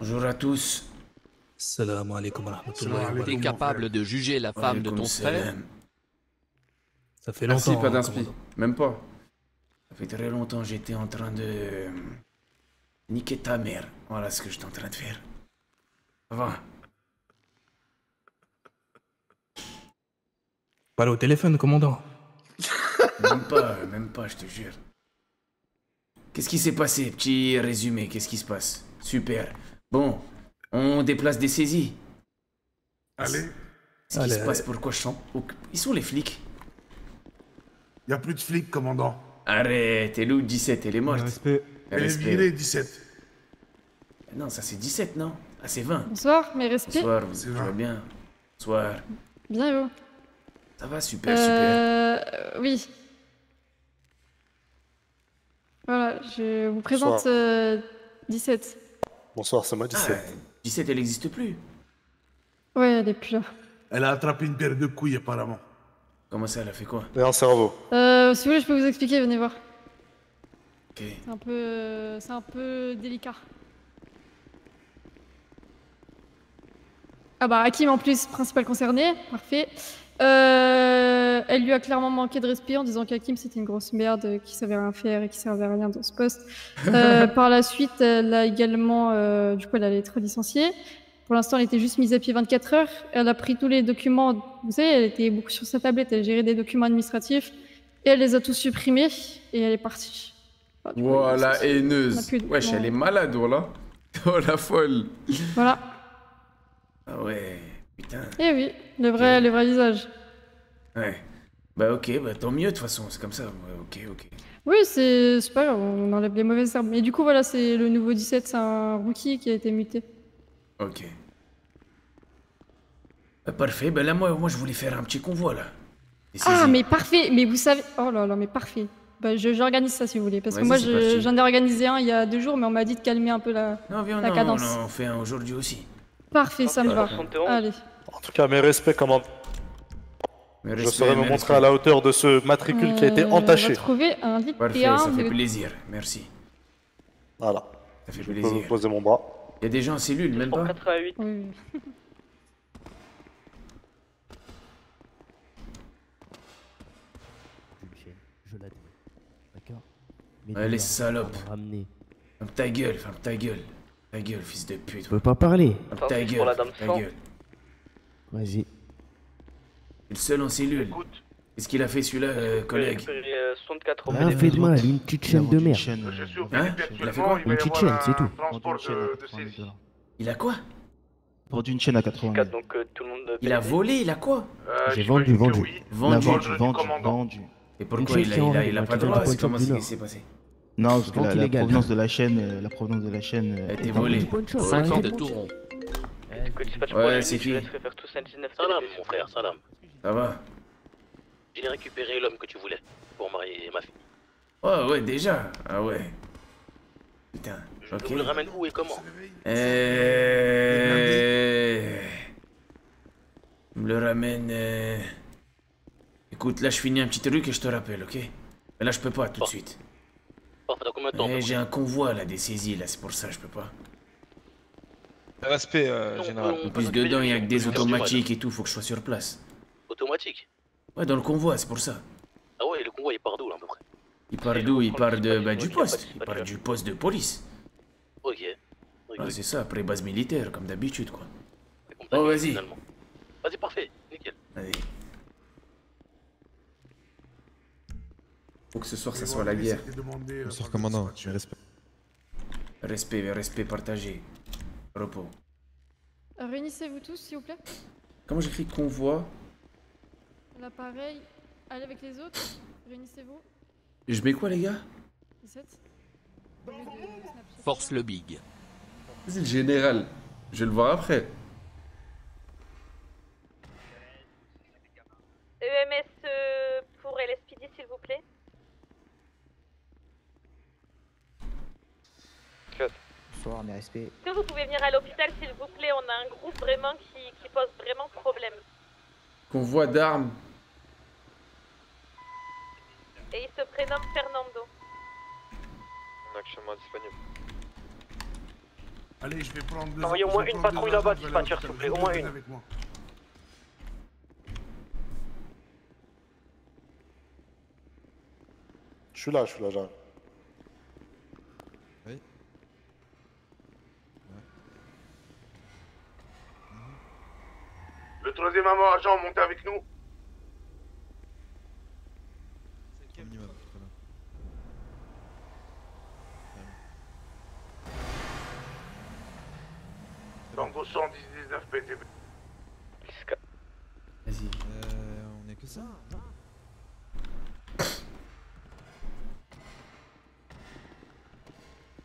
Bonjour à tous. Salam alaikum wa rahmatullahi wa T'es barakatuh. capable de juger la femme de ton frère? Ça fait Merci, longtemps, pas hein, d'inspi. commandant. Même pas. Ça fait très longtemps j'étais en train de... niquer ta mère. Voilà ce que j'étais en train de faire. Va. Parle au téléphone, commandant. Même pas, je te jure. Qu'est-ce qui s'est passé? Petit résumé, qu'est-ce qui se passe? Super. Bon, on déplace des saisies. Allez, Qu'est-ce qui se passe? Pourquoi je sens... Ils sont les flics. y a plus de flics, commandant. Arrête, elle est où 17? Elle est morte. Elle est Respect. virée, 17. Non, ça c'est 17, non? Ah, c'est 20. Bonsoir, mes respects. Bonsoir, C'est tu 20. vas bien? Bonsoir. Bien et vous? Ça va, super. Oui. Voilà, je vous présente 17. Bonsoir, c'est moi Ah, 17. 17, elle n'existe plus. Ouais, elle est plus là. Elle a attrapé une paire de couilles, apparemment. Comment ça, elle a fait quoi? Et un cerveau. Si vous voulez, je peux vous expliquer, venez voir. Ok. C'est un peu délicat. Ah bah, Hakim en plus, principal concerné, parfait. Elle lui a clairement manqué de respect en disant qu'Hakim c'était une grosse merde, qui savait rien faire et qui servait à rien dans ce poste. Par la suite, elle a également, du coup, elle allait être licenciée. Pour l'instant, elle était juste mise à pied 24 heures. Elle a pris tous les documents, vous savez, elle était beaucoup sur sa tablette, elle gérait des documents administratifs et elle les a tous supprimés et elle est partie. Enfin, du coup, Ouah, elle est la licenciée. On a haineuse. plus de Wesh, documents. elle est malade, voilà. Oh, la folle. Voilà. Ah ouais, putain. Et oui, le vrai visage. Ouais. Bah ok, bah tant mieux de toute façon, c'est comme ça. Ouais, ok. Oui, c'est pas grave, on enlève les mauvaises herbes. Mais du coup, voilà, c'est le nouveau 17, c'est un rookie qui a été muté. Ok. Parfait, bah là, moi je voulais faire un petit convoi, là. Des Ah, saisies. mais parfait, mais vous savez... Oh là là, mais parfait. Bah, j'organise ça si vous voulez. Parce que Vas-y, moi, c'est parti. j'en ai organisé un il y a 2 jours, mais on m'a dit de calmer un peu la Non, cadence. on en fait un aujourd'hui aussi. Parfait, ça me va. Allez. En tout cas, mes respects, commandant. Mais Je respect, saurais me mais montrer à la hauteur de ce matricule qui a été On entaché. va trouver un Parfait, lycéen. ça fait plaisir, merci. Voilà. Ça fait Je peux plaisir. poser mon bras. Il y a des gens en cellule, même pas? 88. Oui. Je l'admets. D'accord. Mais Ouais, déjà, les salopes. on va ramener. Ferme ta gueule, ferme ta gueule. Ta gueule, fils de pute. Tu peux pas parler. Ferme ta Pour la gueule, dame ferme ta sang. gueule. Vas-y. C'est le seul en cellule. Écoute, Qu'est-ce qu'il a fait celui-là, collègue? récupérer 64 euros. Un fait de mal, une petite chaîne de merde. Je suis au Hein? Philippe Il a fait actuellement, quoi? il va Une y petite avoir chaîne, c'est tout. un transport de saisie. Il a quoi? Vendu une chaîne à 80 000. Donc tout le monde Il a paye. volé, il a quoi? J'ai J'imagine vendu. que oui. Vendu. Vendu. Et pourquoi Une il chaîne qui en a règle, pas de qui vient droit? de C'est comment Point ça Shop qui s'est passé? Non, parce que Vente la illégale. provenance de la chaîne, Elle a été volée. 5 ans de Touron. Écoute, c'est pas de Ouais, problème, c'est je qui? laisserai faire tout ça 19. Salam, mon frère, salam. Ça va? J'ai récupéré l'homme que tu voulais pour marier ma fille. Oh ouais, déjà. Ah ouais. Putain. Je Ok. vous le ramène où et comment? Je me le ramène. Écoute, là je finis un petit truc et je te rappelle, ok? Mais là je peux pas tout de suite. Parfait, dans combien de temps? J'ai un convoi là, des saisies là, c'est pour ça je peux pas. Respect, général. En plus dedans il y a que des automatiques et tout, faut que je sois sur place. Automatique? Ouais, dans le convoi, c'est pour ça. Ah ouais, le convoi il part d'où là à peu près? Il part d'où? Il part de, bah, du poste. Il part du poste de police. Ok. Ok. Ouais, c'est ça, après base militaire, comme d'habitude quoi. C'est comme Oh, ça, vas-y. finalement. Vas-y, parfait, nickel. Allez. Faut que ce soir ça soit la guerre. Bonsoir, commandant. Respect partagé. Repos. Réunissez-vous tous, s'il vous plaît. Comment j'écris convoi? L'appareil. Allez avec les autres. Réunissez-vous. Je mets quoi les gars? 17. Au lieu de Snapchat. Force le big. C'est le général. Je vais le voir après. EMS pour LSPD, s'il vous plaît. Bonsoir, mes respects. Est-ce que vous pouvez venir à l'hôpital, s'il vous plaît? On a un groupe vraiment qui pose vraiment problème. Convoi d'armes. Et il se prénomme Fernando. Actuellement disponible. Allez, je vais prendre deux. Envoyez au moins une patrouille là-bas, dispatcher, s'il vous plaît, au moins une. Avec moi. Je suis là, j'arrive. Oui. Le troisième agent, montez avec nous. Au minimum, très bien. Tango 119 PTB. Vas-y. On est que ça.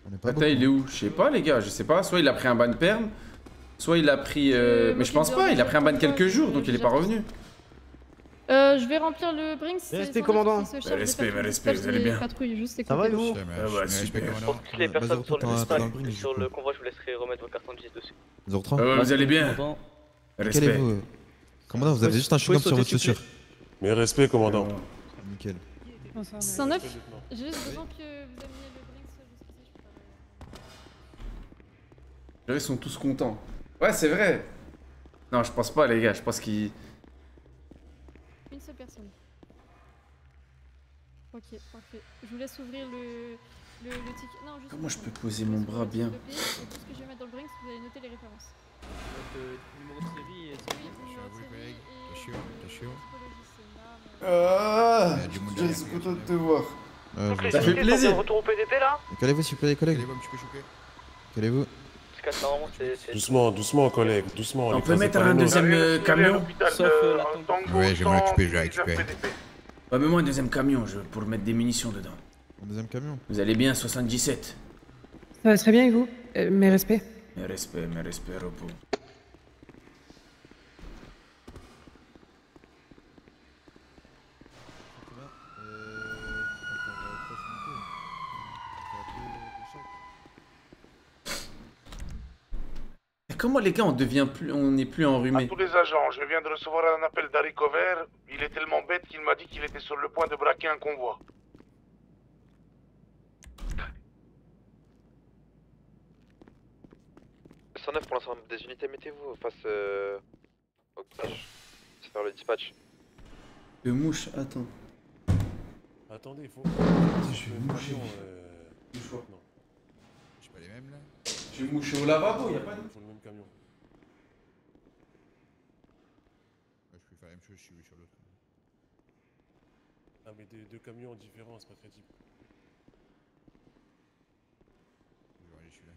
On est pas Attends, beaucoup. il est où? Je sais pas, les gars, je sais pas. Soit il a pris un ban perm, soit il a pris. Mais je pense pas, il a pris un ban quelques jours, donc il est pas revenu. Je vais remplir le Brinks. Respect, commandant. Respect, vous allez bien. Ça va, vous? Ah bah, super. Pour toutes les personnes sur le dispatch, sur le convoi, je vous laisserai remettre vos cartons de GIS dessus. 03. Ouais, vous allez bien. Respect. Calez-vous. Commandant, vous avez juste un chewing-gum sur votre chaussure. Mais respect, commandant. Nickel. 109. J'ai juste besoin que vous ameniez le Brinks jusqu'ici. Ils sont tous contents. Ouais, c'est vrai. Non, je pense pas, les gars. Je pense qu'ils. Une seule personne. Ok, parfait. Je vous laisse ouvrir le ticket. Non, juste Comment je peux poser mon bras bien? Tout ce que je vais mettre dans le Brinks, vous allez noter les références. Numéro de série et Ah, je suis content de te voir. Ça fait plaisir. Retour au PDP là? Calez-vous, s'il vous plaît, les collègues. Calez-vous. Parce que normalement c'est. Doucement, doucement, collègue, doucement. On peut mettre un deuxième camion? Ouais, je vais m'en occuper, je vais récupérer. Ouais, mets-moi un deuxième camion pour mettre des munitions dedans. Un deuxième camion. Vous allez bien, 77? Ça va très bien et vous? Mes respects. Mes respects, repos. Comment les gars on n'est plus enrhumé? À tous les agents, je viens de recevoir un appel d'Harry Cover. Il est tellement bête qu'il m'a dit qu'il était sur le point de braquer un convoi. Pour l'instant, des unités, mettez-vous face au dispatch. C'est faire le dispatch. De mouche, attends. Attendez, il faut. Je vais moucher. Non. Je pas les mêmes là. Je vais moucher au lavabo, y'a pas de. Sur le même camion. Je peux faire la même chose, je suis sur l'autre. Ah, mais deux camions différents, c'est pas crédible. Je vais aller celui-là.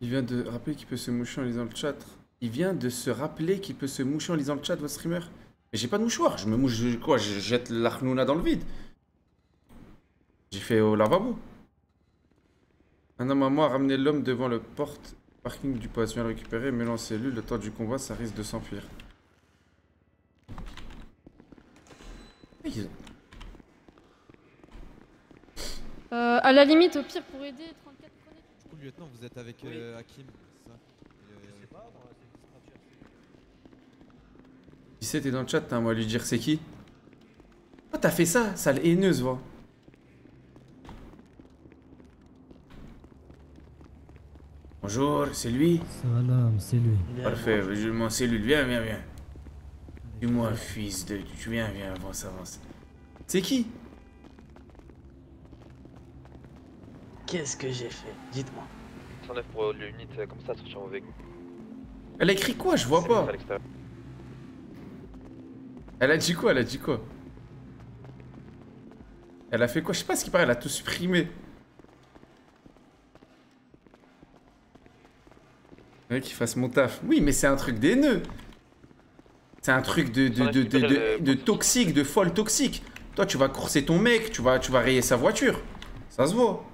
Il vient de rappeler qu'il peut se moucher en lisant le chat. Il vient de se rappeler qu'il peut se moucher en lisant le chat, votre streamer. Mais j'ai pas de mouchoir, je me mouche quoi? Je jette l'arnouna dans le vide. J'ai fait au lavabo. Un homme à moi a ramené l'homme devant le porte-parking du poste. Viens le récupérer, mets-le en cellule. Le temps du convoi, ça risque de s'enfuir. À la limite, au pire, pour aider, 34 connectés. Du coup, lieutenant, vous êtes avec Hakim, c'est ça? Je sais pas, dans la 17 est dans le chat, hein, moi lui dire c'est qui? Oh, t'as fait ça, sale haineuse, va. Bonjour, c'est lui? Salam, c'est lui. Parfait, je m'en cellule, viens. Dis-moi, fils de... Tu viens, avance. C'est qui? Qu'est-ce que j'ai fait? Dites-moi. 109 pour l'unité, comme ça, sortir au véhicule. Elle a écrit quoi? Je vois pas. Elle a dit quoi? Elle a fait quoi? Je sais pas ce qui paraît, elle a tout supprimé. Ouais, qu'il fasse mon taf. Oui, mais c'est un truc d'haineux. C'est un truc de toxique, de folle toxique. Toi, tu vas courser ton mec, tu vas rayer sa voiture. Ça se voit.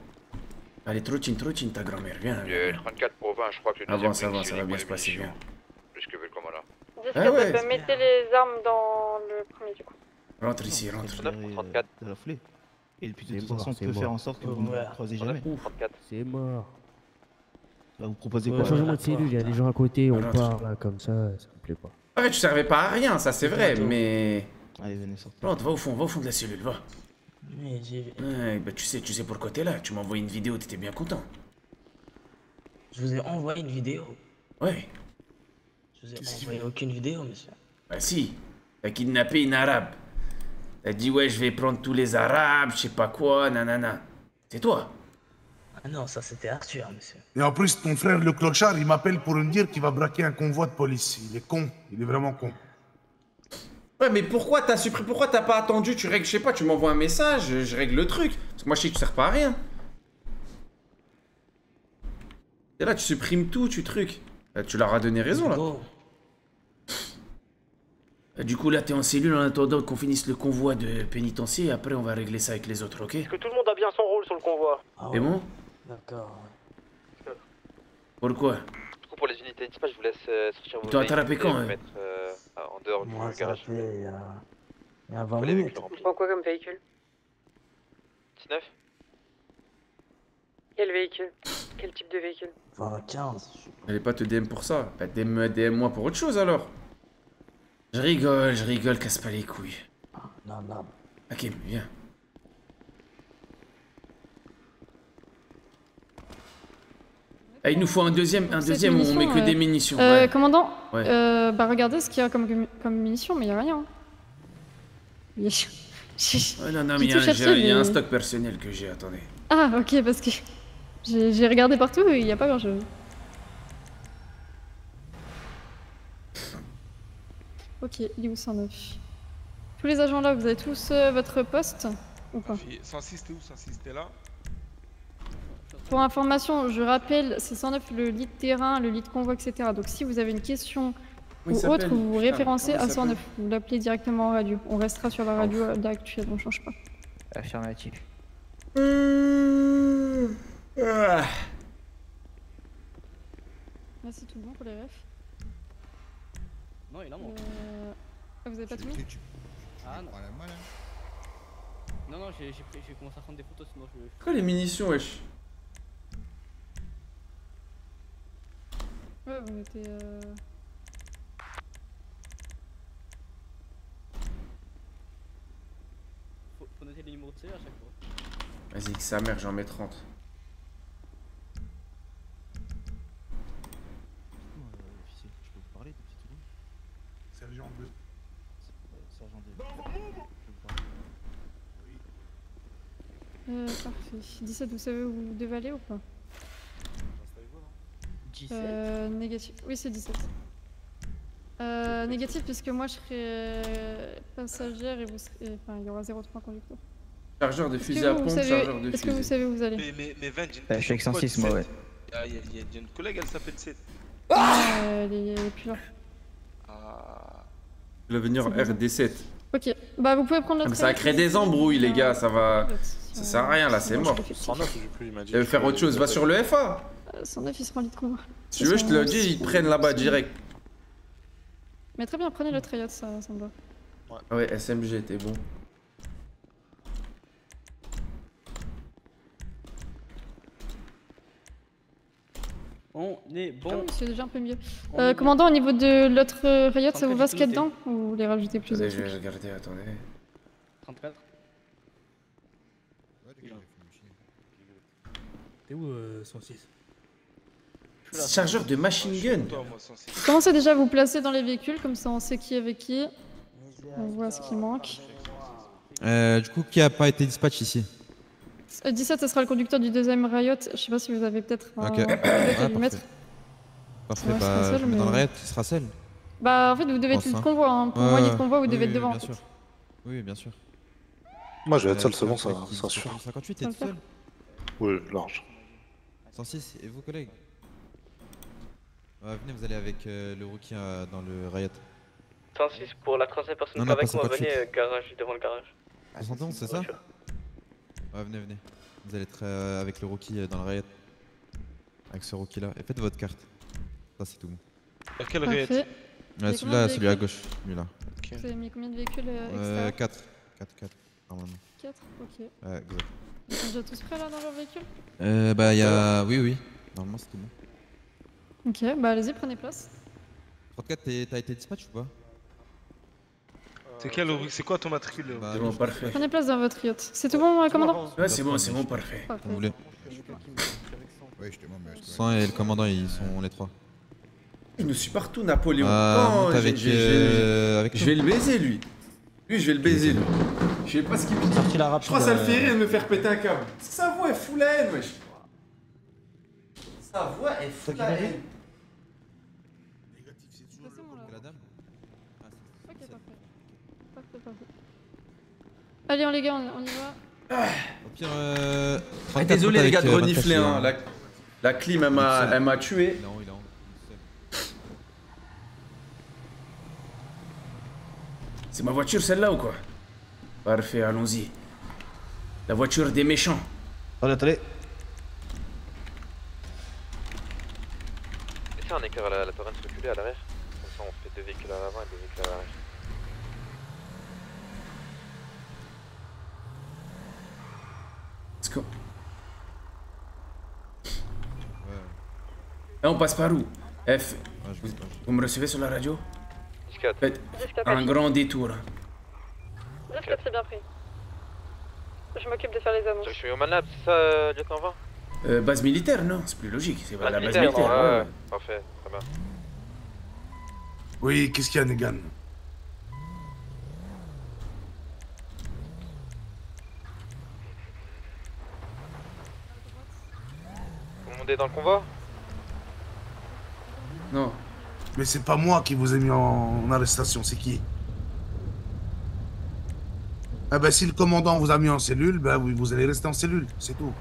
Allez, trottine, ta grand-mère, viens. 34 pour 20, je crois que le Avance, ça va bien se passer, viens. Plus que vu le commandant. Ah ouais. Mettez les armes dans le premier du coup. Rentre ici, rentre. 34. De la foulée. Et puis de toute façon, on peut faire en sorte que vous ne vous croisez jamais. C'est mort. Là, vous proposez quoi? Changement de cellule, il y a des gens à côté, on part là comme ça me plaît pas. Arrête, tu servais pas à rien, ça c'est vrai, mais... Allez, venez sortir. Rentre, va au fond de la cellule, va. Mais j'ai... Ouais, bah tu sais pourquoi t'es là. Tu m'as envoyé une vidéo, t'étais bien content. Je vous ai envoyé une vidéo. Ouais. Je vous ai envoyé aucune vidéo, monsieur. Bah si. T'as kidnappé une arabe. T'as dit ouais, je vais prendre tous les arabes, je sais pas quoi, nanana. C'est toi. Ah non, ça c'était Arthur, monsieur. Et en plus, ton frère le clochard, il m'appelle pour me dire qu'il va braquer un convoi de police. Il est con, il est vraiment con. Ouais, mais pourquoi t'as supprimé? Pourquoi t'as pas attendu? Tu règles, je sais pas, tu m'envoies un message, je règle le truc. Parce que moi je sais que tu sers pas à rien. Et là, tu supprimes tout, tu trucs. Tu leur as donné raison là. Du coup, là, t'es en cellule en attendant qu'on finisse le convoi de pénitencier. Et après, on va régler ça avec les autres, ok? Est-ce que tout le monde a bien son rôle sur le convoi? C'est bon? D'accord. Pourquoi? Du coup, pour les unités de dispatch, je vous laisse sortir vos Ils t'ont attrapé quand, hein? mettre en dehors du garage. Il y a 20 minutes. Tu prends quoi comme véhicule? 19. Quel véhicule? Quel type de véhicule? 15. J'allais pas te DM pour ça. Bah, DM-moi pour autre chose alors. Je rigole, casse pas les couilles. Non, non. Hakim, viens. Ah, il nous faut un deuxième, on met que des munitions. Ouais. Commandant, Ouais. bah regardez ce qu'il y a comme munitions, mais il y a rien. Ouais, non, mais il y a un stock personnel que j'ai, attendez. Ah, ok, parce que j'ai regardé partout et il n'y a pas grand chose. Ok, il est où 109? Tous les agents là, vous avez tous votre poste ou pas? 106 t'es où? 106 t'es là? Pour information, je rappelle, c'est 109 le lead terrain, le lead convoi, etc. Donc si vous avez une question ou autre, vous vous référencez à 109. Vous l'appelez directement en radio. On restera sur la radio actuelle, on ne change pas. Affirmatif. Là, c'est tout bon pour les refs. Non, il en manque. Ah, vous avez pas tout mis? Ah non. Non, j'ai commencé à prendre des photos, sinon je... Quoi les munitions, wesh? Ouais, vous mettez... Faut noter les numéros de série à chaque fois. Vas-y, que sa mère, j'en mets 30. Officier, je peux vous parler de petites secondes? Sergent 2. Sergent 2. parfait. 17, vous savez où vous devez aller ou pas? 17 négatif. Oui, c'est 17. Négatif, puisque moi je serai passagère et vous serez... Enfin, il y aura 0,3 conducteur. Chargeur de fusil à pompe, chargeur de fusil. Est-ce que vous savez où vous allez? Mais 20, j'ai une Je suis avec 106, moi, ouais. Il y a une collègue, elle s'appelle 7. Elle est plus là. Il va venir RD7. Ok, bah vous pouvez prendre notre... Ça crée des embrouilles, les gars, ça va... Ça sert à rien, là, c'est mort. 109, il joue plus, il m'a dit. Tu veux faire autre chose, va sur le FA. 109, il sera en lit de combat. Si tu veux, je te le dis, ils te prennent là-bas direct. Mais très bien, prenez le Triot, ça me va. Ouais, SMG, t'es bon. On est bon. C'est déjà un peu mieux. Commandant, au niveau de l'autre Riot, ça vous va ce qu'il y a dedans? Ou vous voulez rajouter plus de Attendez, je vais trucs? regarder, attendez. 34. T'es où 106? Chargeur de machine gun. Commencez déjà à vous placer dans les véhicules, comme ça on sait qui est avec qui. On voit ce qui manque. Du coup, qui a pas été dispatch ici? 17, ce sera le conducteur du deuxième Riot. Je sais pas si vous avez peut-être un Ok. à lui mettre. Parfait, Ouais, bah, seul, je mets dans le mais- Riot, il sera seul. Bah en fait vous devez être Pense, le hein. convoi, hein. Pour Ouais, moi ouais. le convoi vous devez Oui, être devant. bien En fait. sûr. Oui, bien sûr. Moi, je vais être seul, c'est bon, ça suffit. 58, t'es tout seul? Oui, large. 106, et vous, collègues? Venez, vous allez avec le rookie dans le riot. 106 pour la troisième personne Non, pas non, avec pas moi, 58. venez garage, devant le garage. 71, c'est ça? Ouais, venez, venez. Vous allez être avec le rookie dans le riot. Avec ce rookie là. Et faites votre carte. Ça, c'est tout bon. À quel riot? Ouais, celui-là à gauche, celui-là. Vous avez mis combien de véhicules extérieurs? 4, normalement. 4, ok. Ouais, exact. Ils sont déjà tous prêts là dans leur véhicule? Bah, y'a. Oui. Normalement, c'est tout bon. Ok, bah allez-y, prenez place. 34, t'as été dispatch ou pas? C'est quoi ton matricule? C'est bon, parfait. Prenez place dans votre yacht. C'est tout bon, commandant? Ouais, c'est bon, parfait. Comme vous voulez. Oui, je te demande. 100 et le commandant, ils sont les 3. Il nous suit partout, Napoléon. Monte avec Je vais le baiser, lui. Lui, je vais le baiser, lui. Je sais pas ce qu'il me dit. Je crois que ça le fait rire de me faire péter un câble. Sa voix est full la haine, wesh. Sa voix est full la haine. La dame? Ok, parfait. Allez, les gars, on y va. Au pire, Désolé, les gars, de renifler, hein. La clim, elle m'a tué. Il est en haut. C'est ma voiture, celle-là, ou quoi? Parfait, allons-y. La voiture des méchants. Attendez. Laissez un écart à la torrente reculée à l'arrière. Comme ça, on fait 2 véhicules à l'avant et 2 véhicules à l'arrière. Let's go. Et on passe par où? F. Vous me recevez sur la radio? Faites un grand détour. 10-4, c'est bien pris. Je m'occupe de faire les annonces. Je suis au Manab, c'est ça, lieutenant 20? Base militaire, non? C'est plus logique, c'est pas la base militaire. militaire. Ouais. Parfait, très bien. Oui, qu'est-ce qu'il y a, Negan? Vous montez dans le convoi? Non. Mais c'est pas moi qui vous ai mis en arrestation, c'est qui? Ah ben si le commandant vous a mis en cellule, ben oui, vous allez rester en cellule, c'est tout.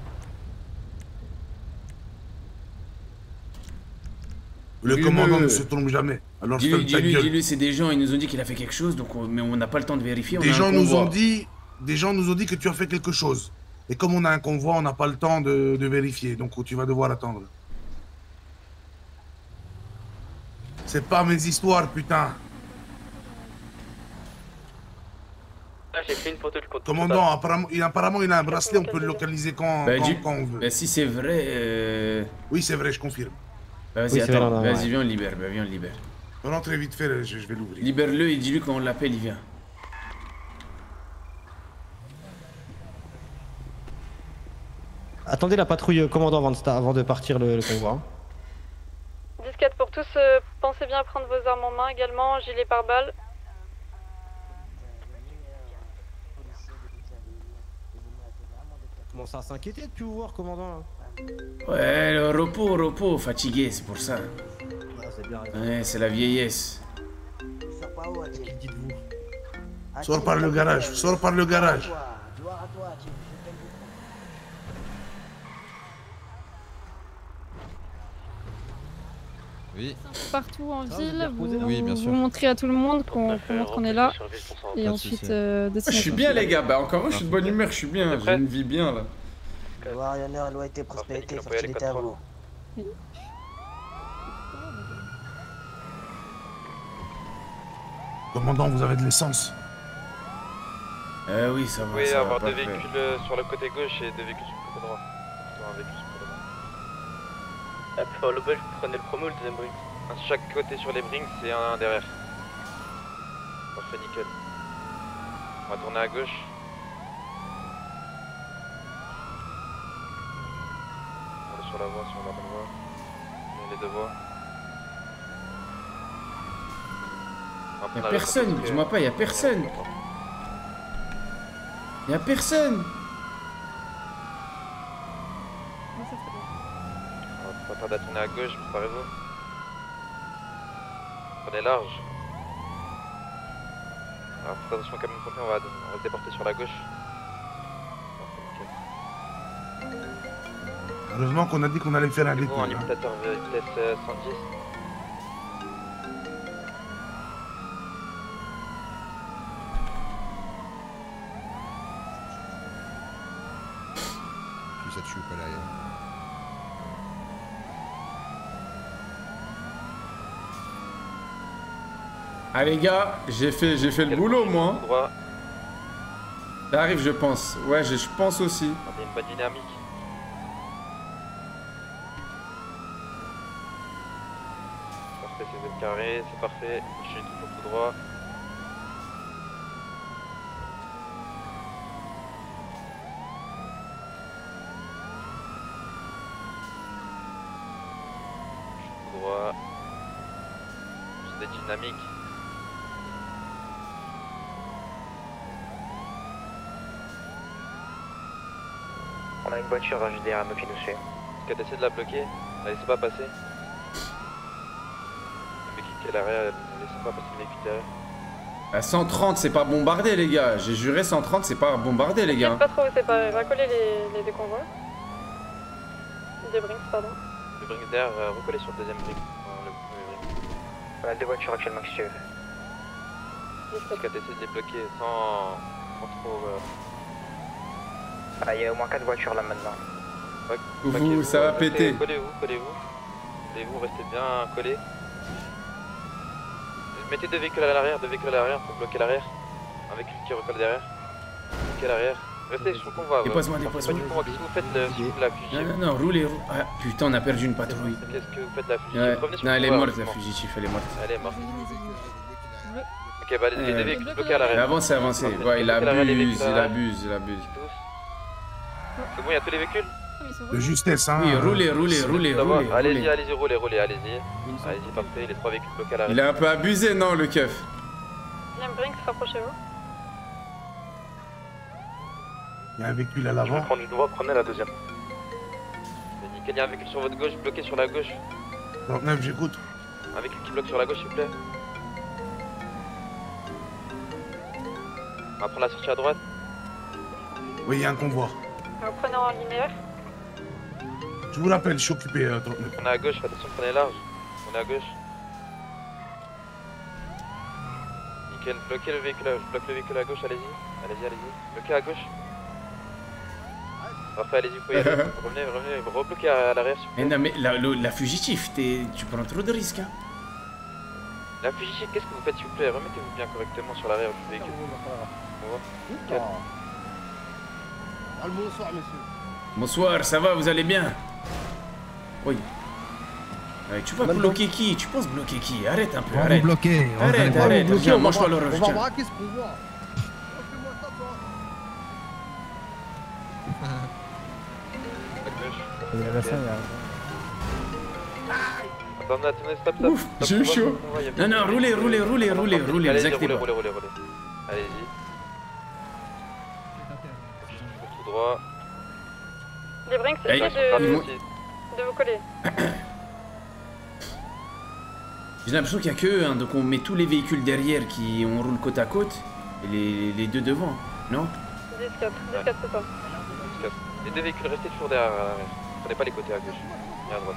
Le commandant ne se trompe jamais. Alors dis-lui, c'est des gens, ils nous ont dit qu'il a fait quelque chose, donc mais on n'a pas le temps de vérifier. Des gens nous ont dit que tu as fait quelque chose. Et comme on a un convoi, on n'a pas le temps de vérifier, donc tu vas devoir attendre. C'est pas mes histoires, putain. Ah, j'ai fait une photo de compte. Commandant, apparemment il a un bracelet, on peut le localiser quand on veut. Ben si c'est vrai... Oui, c'est vrai, je confirme. Vas-y, attends, vas-y, viens, on le libère, viens, on le libère. Rentrez vite fait, je vais l'ouvrir. Libère-le et dis-lui quand on l'appelle, il vient. Attendez la patrouille commandant avant de partir le convoi. 10-4 pour tous, pensez bien à prendre vos armes en main également, gilet pare-balles. Commence à s'inquiéter de plus vous voir, commandant. Ouais, le repos, fatigué, c'est pour ça. Ouais, c'est la vieillesse. Sors par le garage, Oui. Partout en ville, oui, bien sûr. vous montrez à tout le monde qu'on montre qu'on est là. Et ensuite, Je suis bien, les gars, bah encore un, je suis de bonne humeur, je suis bien, j'ai une vie bien là. Warrior, loyauté, prospérité, fertilité à vous. Commandant, vous avez de l'essence? Oui, ça va. Oui, ça avoir va, 2 véhicules sur le côté gauche et 2 véhicules sur le côté droit. Un véhicule sur le côté droit. Pour le bol, vous prenez le premier ou le deuxième bring? Un sur chaque côté sur les brings et un derrière. Parfait, nickel. On va tourner à gauche. On est sur la voie, sur la bonne voie. On est les 2 voies. Y'a personne, dis-moi pas, y'a personne. Y'a personne. On va pas tarder à tourner à gauche, préparez-vous. Prenez large. Alors faites attention au camion pompier, on va se déporter sur la gauche. Heureusement qu'on a dit qu'on allait faire un Bon, détour. un hein. imitateur vitesse 110. Puis ça te choue pas derrière. Ah les gars, j'ai fait le boulot moi. Droit. Ça arrive je pense. Ouais, je pense aussi. On a une bonne dynamique. Parfait, c'est le carré, c'est parfait. Je suis tout droit. Tout droit. Juste des dynamiques. On a une voiture HDR qui nous suit. Est-ce qu'elle essaie de la bloquer? La laissez pas passer. Le mec qui est à l'arrière, ne laissez pas passer le véhicule derrière. À 130, c'est pas bombardé les gars. J'ai juré 130, c'est pas bombardé les gars. Pas trop séparés, racoller les deux convois. Des Brinks, pardon. Le Brinks derrière, recoller sur le deuxième Brinks. Le premier Brinks. On a deux voitures actuellement qui suivent. Est-ce qu'elle essaie de les bloquer sans trop... Ah, il y a au moins 4 voitures là maintenant. Vous, ça va péter. Collez-vous, restez bien collés. Mettez deux véhicules à l'arrière, pour bloquer l'arrière. Un véhicule qui recolle derrière. Bloquez l'arrière. Restez sur le convoi. Dépose-moi. Qu'est-ce que vous faites la fugitive? Non, roulez. Ah, putain, on a perdu une patrouille. Qu'est-ce que vous faites la fugitive? Ouais. Revenez sur Non, le elle est convoi, morte la fugitive, elle est morte. Elle est morte. Ok, bah les deux véhicules bloqués à l'arrière. Avancez. Ouais, il abuse. C'est bon, il y a tous les véhicules? De justesse, hein. Oui, roulez. Allez-y, roulez. Allez-y, parfait, les trois véhicules bloqués à l'arrière. Il a un peu abusé, non, le keuf? Bien Brinks, rapprochez-vous. Il y a un véhicule à l'avant. Prendre une droite, prenez la deuxième. Nickel, il y a un véhicule sur votre gauche, bloqué sur la gauche. 39, j'écoute. Un véhicule qui bloque sur la gauche, s'il vous plaît. On va prendre la sortie à droite. Oui, il y a un convoi. Vous prenez en linéaire. Je vous rappelle, je suis occupé, 39. On est à gauche, attention, prenez large. On est à gauche. Nickel, bloquez le véhicule, je bloque le véhicule à gauche, allez-y. Bloquez à gauche. Parfait, allez-y, vous pouvez y aller. Revenez, rebloquez à l'arrière, s'il vous plaît. Mais non, mais la fugitive, tu prends trop de risques, hein. La fugitive, qu'est-ce que vous faites, s'il vous plaît? Remettez-vous bien correctement sur l'arrière du véhicule. Nickel. Bonsoir, monsieur. Bonsoir, ça va, vous allez bien? Oui. Ouais, tu vas bloquer qui? Tu penses bloquer qui? Arrête un peu, On va arrête. vous bloquer. Arrête, viens, mange-toi le On va ref. braquer ce pouvoir. Fais-moi ça, toi. Il y a la fin, Attendez, stop. J'ai eu chaud. Non, roulez, Allez-y, exactement. roulez. Allez-y. Tout droit. Les Brinks, Hey, essayez de vous coller. J'ai l'impression qu'il n'y a que eux, hein, donc on met tous les véhicules derrière qui on roule côte à côte et les deux devant, non? 10-4, c'est ça. Les deux véhicules, restez toujours derrière. Prenez pas les côtés à gauche et à droite.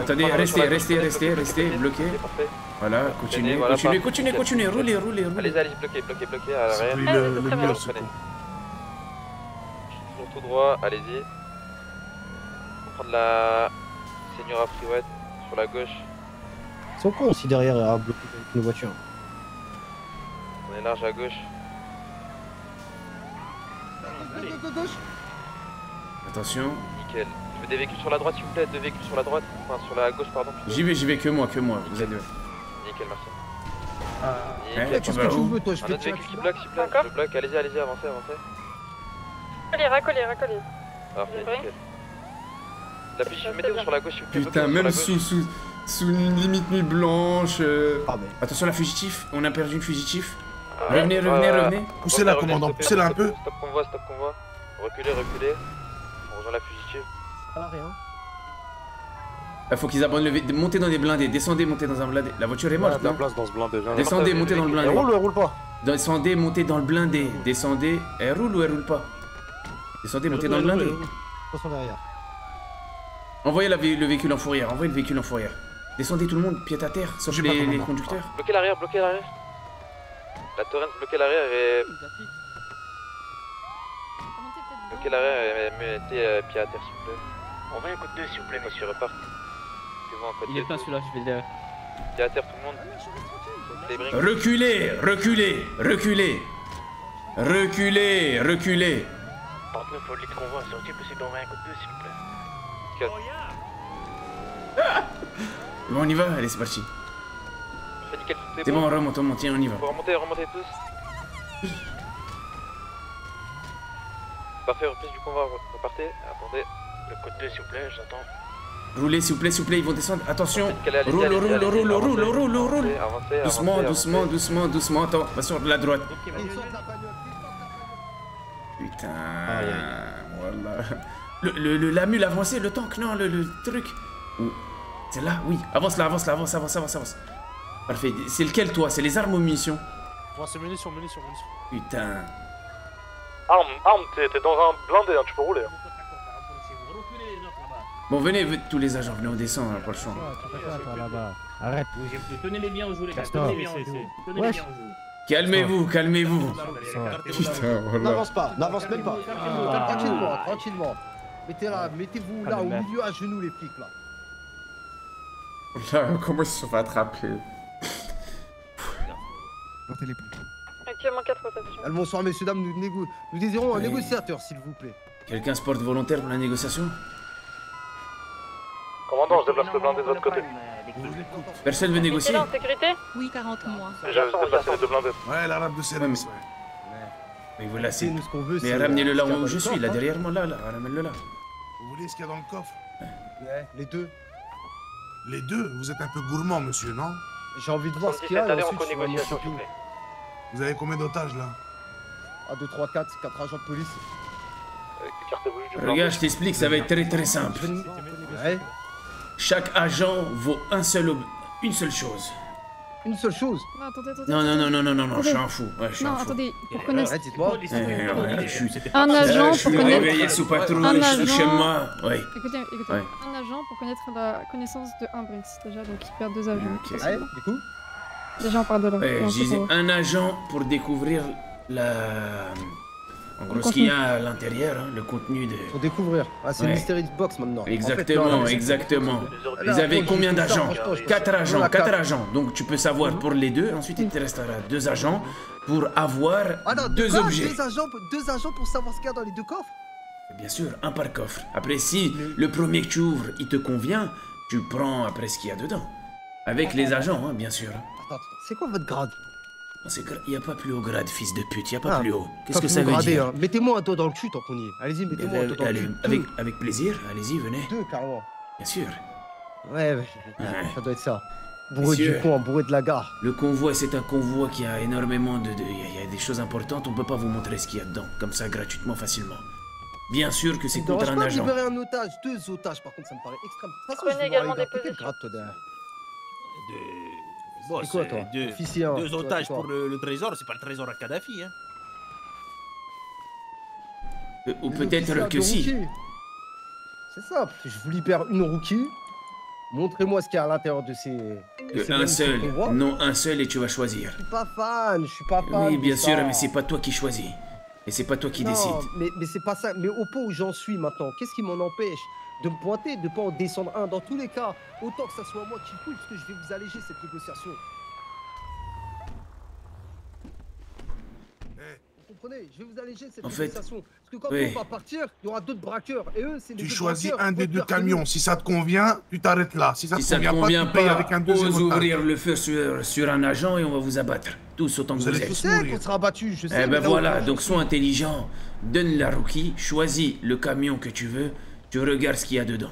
Attendez, restez, bloquez. Voilà, continuez, roulez. Allez-y, bloquez à l'arrière. Le mur, Toujours tout droit, allez-y. On va prendre la Señora Freeway sur la gauche. Ils sont cons aussi derrière à bloquer avec une voiture. On est large à gauche. Attention. Nickel. Je veux des véhicules sur la droite, s'il vous plaît. Deux véhicules sur la droite. Enfin, sur la gauche, pardon. J'y vais que moi, vous êtes deux. Nickel, merci. Nickel, tu vas où? Un autre véhicule qui bloque, s'il vous plaît. Je bloque, allez-y, avancez. Racoller. Parfait, nickel. La fugitive, mettez-vous sur la gauche, s'il vous plaît. Putain, même sous une limite nuit blanche. Attention, la fugitive, on a perdu une fugitive. Revenez. Poussez-la, commandant, poussez-la un peu. Stop convoi. Reculez. On rejoint la fugitive. Ah, rien. Il faut qu'ils abandonnent le montez dans des blindés, descendez, montez dans un blindé. La voiture est morte, la non? place dans ce blindé. Descendez, montez dans le blindé. Elle roule pas? Descendez, montez dans le blindé. Descendez. Elle roule ou elle roule pas? Descendez, montez dans le blindé. Attention derrière. Envoyez le véhicule en fourrière, envoyez le véhicule en fourrière. Descendez tout le monde, pied à terre, sauf les conducteurs. Bloquez l'arrière, bloquez l'arrière. La Torrens, bloquez l'arrière et... Bloquez l'arrière et mettez pied à terre, s'il vous plaît. Envoyez un code 2, s'il vous plaît, Monsieur repart. C'est bon, un code 2. Il est plein celui-là, je vais le derrière. Pied à terre, tout le monde. Les brings. Reculez, reculez, reculez. Reculez, reculez. 39 au lit de convoi, sortie possible d'envoyer un code 2, s'il vous plaît. Bon, on y va, allez, c'est parti. Fais nickel, C'est bon, on remonte, tiens, on y va. Faut remonter, remontez tous. Parfait, reprise du convoi, repartez. Attendez. Le code 2, s'il vous plaît, j'attends. Roulez, s'il vous plaît, ils vont descendre. Attention. Roule. Doucement, doucement, doucement. Attends, va sur la droite. Putain. Voilà. La mule avancée, le tank, non, le truc. C'est là, oui. Avance. Parfait. C'est lequel, toi? C'est les armes ou munitions? Moi, c'est munitions. Putain. Arme, t'es dans un blindé, hein, tu peux rouler. Bon, venez, tous les agents, venez, on descend, on n'a pas le choix. Arrête. Tenez les biens au jeu, les gars. Tenez les biens au jeu. Calmez-vous. Putain, voilà. N'avance même pas. Tranquillement. Mettez-vous là, au milieu, à genoux, les flics, là. Là, comment ils se sont fait attraper? Actuellement 4 rotations. Bonsoir, messieurs, dames, nous désirons un négociateur, s'il vous plaît. Quelqu'un se porte volontaire pour la négociation? Commandant, je déplace le blindé de votre côté. Personne veut négocier? En sécurité? Oui, 40 mois. Je déplace les deux blindés. Ouais, l'arabe de service, ouais. Mais voilà, c'est... Nous, ce qu'on veut, Mais ramenez-le là où je suis, là derrière moi, là, ramène-le là. Vous voulez ce qu'il y a dans le coffre? Ouais, les deux. Les deux? Vous êtes un peu gourmand, monsieur, non? J'ai envie de voir ce qu'il y a, et ensuite, je ferai mon shopping. Vous avez combien d'otages, là? 1, 2, 3, 4, 4 agents de police. Regarde, je t'explique, ça va être très simple. Ouais. Chaque agent vaut une seule chose. Une seule chose? Non, attendez. Non, je suis un fou. Ouais, je suis un fou. Attendez, pour connaître... Dites-moi. Un agent pour connaître... Réveillé sous patrouille, je suis chez moi. Ouais. Écoutez. Ouais. Un agent pour connaître la connaissance de un Brinks, déjà, donc il perd 2 agents. Ok. Ouais, du coup? Déjà, on parle de là. Ouais, je disais un agent pour découvrir la... En gros, ce qu'il y a à l'intérieur, hein, le contenu de... Pour découvrir. Ah, c'est une mystery box maintenant. Exactement, exactement. Vous avez combien d'agents? 4 agents. Donc tu peux savoir pour les deux. Ensuite, il te restera 2 agents pour avoir 2 objets. 2 agents pour savoir ce qu'il y a dans les 2 coffres? Bien sûr, un par coffre. Après, si le premier que tu ouvres, il te convient, tu prends après ce qu'il y a dedans. Avec les agents, hein, bien sûr. Attends, c'est quoi votre grade? Il n'y a pas plus haut grade, fils de pute, il n'y a pas plus haut. Qu'est-ce que ça veut dire? Mettez-moi un doigt dans le cul tant qu'on y est. Allez-y, mettez-moi un doigt dans le cul. Avec plaisir, allez-y, venez. 2, carrément. Bien sûr. Ouais, ça doit être ça. Bourré du con, bourré de la gare. Le convoi, c'est un convoi qui a énormément de... Il y a des choses importantes, on peut pas vous montrer ce qu'il y a dedans, comme ça, gratuitement, facilement. Bien sûr que c'est contre un agent. Libérer un otage, 2 otages, par contre, ça me paraît extrême. Prenez également des positions. Quel grade, toi, derrière? Bon, c'est quoi, toi? Officier, 2 otages pour le trésor, c'est pas le trésor à Kadhafi, hein. Ou peut-être que si. C'est simple, je vous libère une rookie. Montrez-moi ce qu'il y a à l'intérieur de ces... Un seul, non un seul et tu vas choisir. Je suis pas fan. Oui, bien sûr, mais c'est pas toi qui choisis. Et c'est pas toi qui décides. Mais c'est pas ça. Mais au point où j'en suis maintenant, qu'est-ce qui m'en empêche de me pointer, de pas en descendre un? Dans tous les cas, autant que ça soit moi qui coule, parce que je vais vous alléger cette négociation. Vous comprenez? Je vais vous alléger cette négociation. Parce que quand on va partir, il y aura d'autres braqueurs. Et eux, c'est les Tu choisis un des 2 camions. Si ça te convient, tu t'arrêtes là. Si ça te convient pas, avec un deuxième ose ouvrir le feu sur un agent et on va vous abattre. Tous autant que vous êtes. Je sais qu'on sera abattus, je sais. Eh ben voilà, donc sois intelligent. Donne la rookie, choisis le camion que tu veux, tu regardes ce qu'il y a dedans.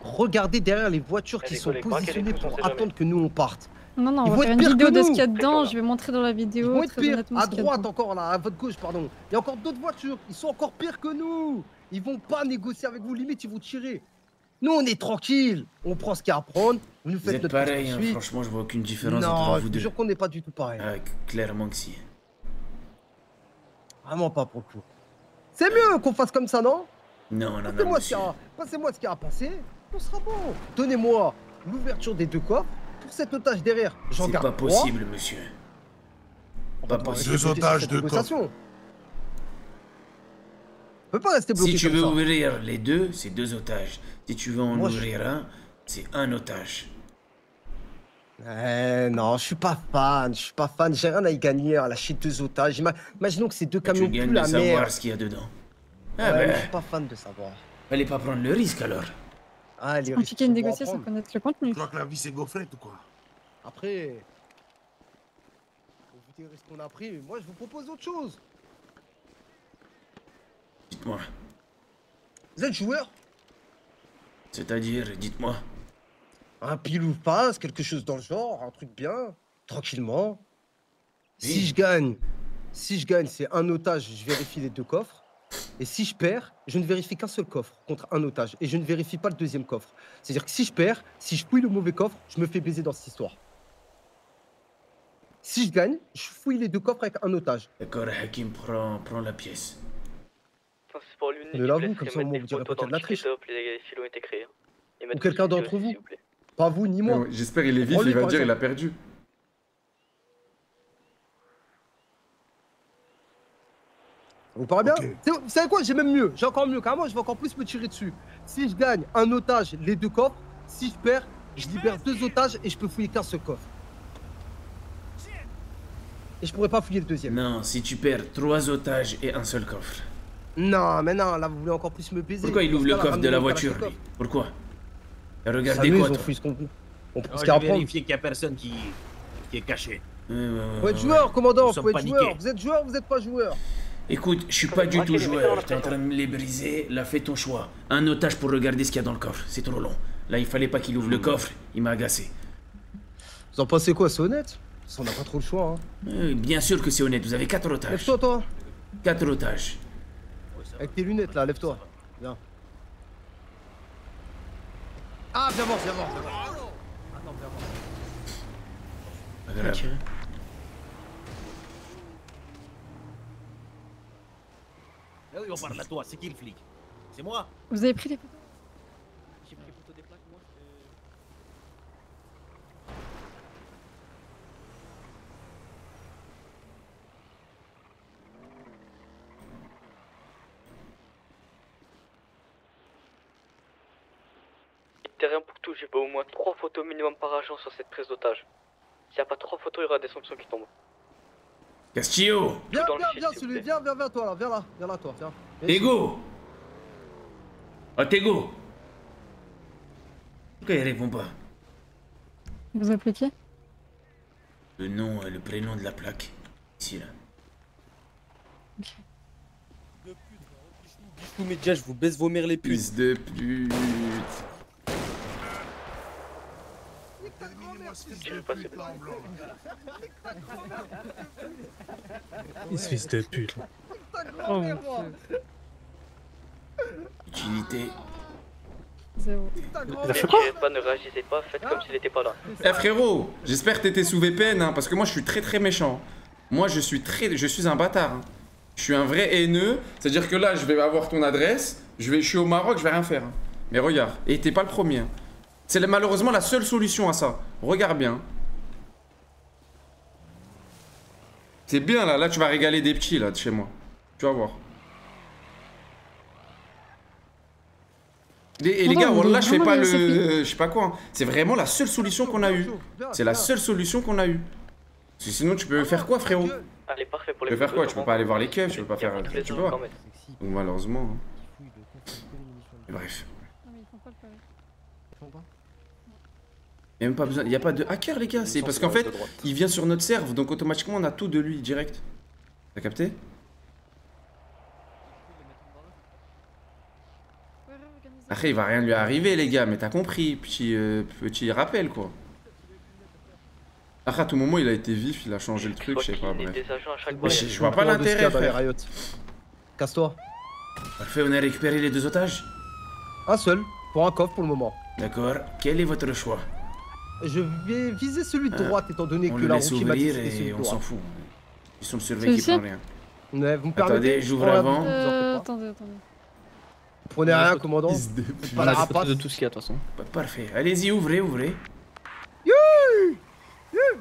Regardez derrière les voitures qui sont positionnées pour attendre que nous on parte. Non, on va faire une vidéo de ce qu'il y a dedans, je vais montrer dans la vidéo. Ils vont être pires, à droite encore là, à votre gauche pardon. Il y a encore d'autres voitures, ils sont encore pires que nous. Ils vont pas négocier avec vous, limite ils vont tirer. Nous on est tranquille, on prend ce qu'il y a à prendre, vous nous faites notre pareil, hein, franchement je vois aucune différence entre vous deux. Non, je te jure qu'on n'est pas du tout pareil. Clairement que si. Vraiment pas pour le coup. C'est mieux qu'on fasse comme ça, non? Non. Passez-moi ce qu'il y a à passer. On sera bon. Donnez-moi l'ouverture des 2 coffres pour cet otage derrière. J'en C'est garde pas 3. possible, monsieur. Pas possible. 2 otages, 2 coffres. On peut pas rester bloqué Si tu comme veux ça. ouvrir les 2, c'est 2 otages. Si tu veux en Moi, ouvrir un, c'est 1 otage. Non, je suis pas fan, j'ai rien à y gagner à lâcher 2 otages. Imaginons que ces 2 camions Tu gagnes puent de la savoir merde. ce qu'il y a dedans. Ouais, Ah mais ben, je suis pas fan de savoir. fallait pas prendre le risque alors. Ah, les C'est risques compliqué de sont bons à négocier sans prendre. connaître le contenu. Tu crois que la vie c'est gaufrette ou quoi? Après, au vu des risques qu'on a pris, moi je vous propose autre chose. Dites-moi. Vous êtes joueur? C'est-à-dire, dites-moi. Un pile ou face, quelque chose dans le genre, un truc bien, tranquillement. Si je gagne, c'est un otage, je vérifie les 2 coffres. Et si je perds, je ne vérifie qu'un seul coffre contre un otage. Et je ne vérifie pas le 2e coffre. C'est-à-dire que si je perds, si je fouille le mauvais coffre, je me fais baiser dans cette histoire. Si je gagne, je fouille les 2 coffres avec un otage. D'accord, Hakim, prends la pièce. Enfin, c'est pour l'une Ne l'avoue, comme ça au moins vous direz pas qu'il y a de la triche. Les filos ont été créés. Ou quelqu'un d'entre vous. Pas vous ni moi. J'espère il est vif, Prends-le, il va par dire il a exemple. perdu. Vous parlez bien? Vous savez quoi? J'ai même mieux. J'ai encore mieux. Carrément, je vais encore plus me tirer dessus. Si je gagne un otage, les 2 coffres. Si je perds, je libère 2 otages et je peux fouiller qu'un seul coffre. Et je pourrais pas fouiller le 2e. Non, si tu perds 3 otages et un seul coffre. Non, mais non, là vous voulez encore plus me baiser. Pourquoi il ouvre le coffre de la voiture, lui? Pourquoi? Regardez quoi, on toi? fouille ce qu'on peut. On peut Je ce qu'il y a à vais prendre. vérifier qu'il n'y a personne qui est caché. Faut être joueur, commandant, Nous faut sommes être joueur. paniqués. Vous êtes joueur, vous êtes pas joueur. Écoute, je suis pas du tout joueur, t'es en train de me les briser, là fais ton choix. Un otage pour regarder ce qu'il y a dans le coffre, c'est trop long. Là il fallait pas qu'il ouvre le coffre, il m'a agacé. Vous en pensez quoi, c'est honnête? Parce qu'on n'a pas trop le choix, hein. Bien sûr que c'est honnête, vous avez 4 otages. Lève-toi, toi. 4 otages. Avec tes lunettes là, lève-toi. Viens. Ah, viens voir, viens voir. Attends, viens voir. Pas grave. Eh oui, on parle à toi, c'est qui le flic? C'est moi? Vous avez pris les photos? J'ai pris photo des plaques, moi. Terrain pour tout, j'ai pas au moins 3 photos minimum par agent sur cette prise d'otage. S'il n'y a pas 3 photos, il y aura des sanctions qui tombent. Castillo! Viens, Dans le viens, fil, viens, s'il vous celui, plaît. viens, toi là, viens là, toi, viens. Viens ici. Tego! Oh, Tego! Pourquoi il répond pas? Vous appelez qui? Le nom et le prénom de la plaque. Ici, là. Tous mes déjà, je vous baisse vomir les putes. Fils de pute. Ce fils de pute. Là. Oh, mon Dieu. Utilité. Zéro. Ne tirez pas, ne réagissez pas, faites comme s'il n'était pas là. Eh frérot, j'espère que t'étais sous VPN, hein, parce que moi je suis très méchant. Moi je suis un bâtard. Hein. Je suis un vrai haineux, c'est-à-dire que là je vais avoir ton adresse, je suis au Maroc, je vais rien faire. Hein. Mais regarde, et t'es pas le premier. Hein. C'est malheureusement la seule solution à ça. Regarde bien. C'est bien là, tu vas régaler des petits là de chez moi. Tu vas voir. Et les gars, wallah, je fais pas le... je sais pas quoi. Hein. C'est vraiment la seule solution qu'on a eue. C'est la seule solution qu'on a eue. Sinon, tu peux faire quoi, frérot? Allez, parfait pour Tu les peux faire quoi? photos, Tu peux pas aller voir les keufs, tu peux pas faire... les Tu gens, vois. quand même. Donc malheureusement... Hein. Et bref. Non, mais ils font pas le pavé. Ils font pas? Il n'y a même pas besoin... Il n'y a pas de hacker, les gars. C'est parce qu'en fait, il vient sur notre serve, donc automatiquement, on a tout de lui, direct. T'as capté? Après, il va rien lui arriver, les gars, mais t'as compris. Petit rappel, quoi. Après, à tout moment, il a été vif, il a changé le truc, je sais pas, bref. Mais je vois pas l'intérêt, frère. Casse-toi. Parfait, on a récupéré les 2 otages? Un seul, pour un coffre pour le moment. D'accord. Quel est votre choix? Je vais viser celui de droite, étant donné On que le la laisse route m'a dit que ouvrir c'était celui et de on s'en droite. fout. Ils sont le surveillés qui Celui-ci prennent rien. Ouais, vous me permettez? Attendez, j'ouvre avant. Attendez. Prenez rien, commandant. Pas la rapace de tout ce qu'il y a de toute façon. Parfait. Allez-y, ouvrez, ouvrez.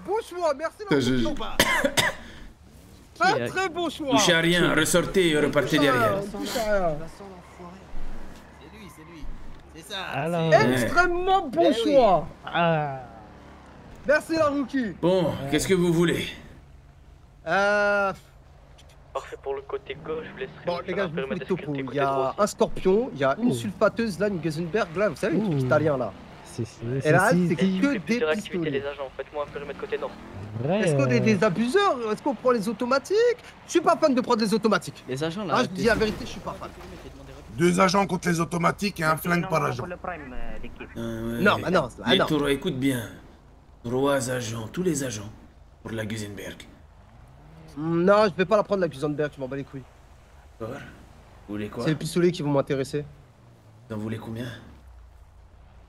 Bon choix, merci Je- Un très bon choix. Touchez à rien, ressortez et repartez derrière. Touchez à rien. C'est ça. Alors. Extrêmement bon choix. Ah. Merci la rookie. Bon, qu'est-ce que vous voulez? Parfait pour le côté gauche, je vous laisserai. Bon, les gars, je vous fais périmètre le de topo. sécurité Il côté y a droit un scorpion, il y a une sulfateuse là, une Gesenberg là, vous savez, le truc italien là. Et là, c'est que des pistolets. les agents, faites-moi un périmètre côté nord. Est-ce qu'on est des abuseurs? Est-ce qu'on prend les automatiques? Je suis pas fan de prendre les automatiques. Les agents là. Ah, je dis la vérité, je suis pas fan. 2 agents contre les automatiques et un flingue par agent. Non, bah non, Les tours, écoute bien. 3 agents, tous les agents, pour la Gusenberg. Non, je vais pas la prendre la Gesenberg, je m'en bats les couilles. D'accord. Vous voulez quoi? C'est les pistolets qui vont m'intéresser. Vous en voulez combien?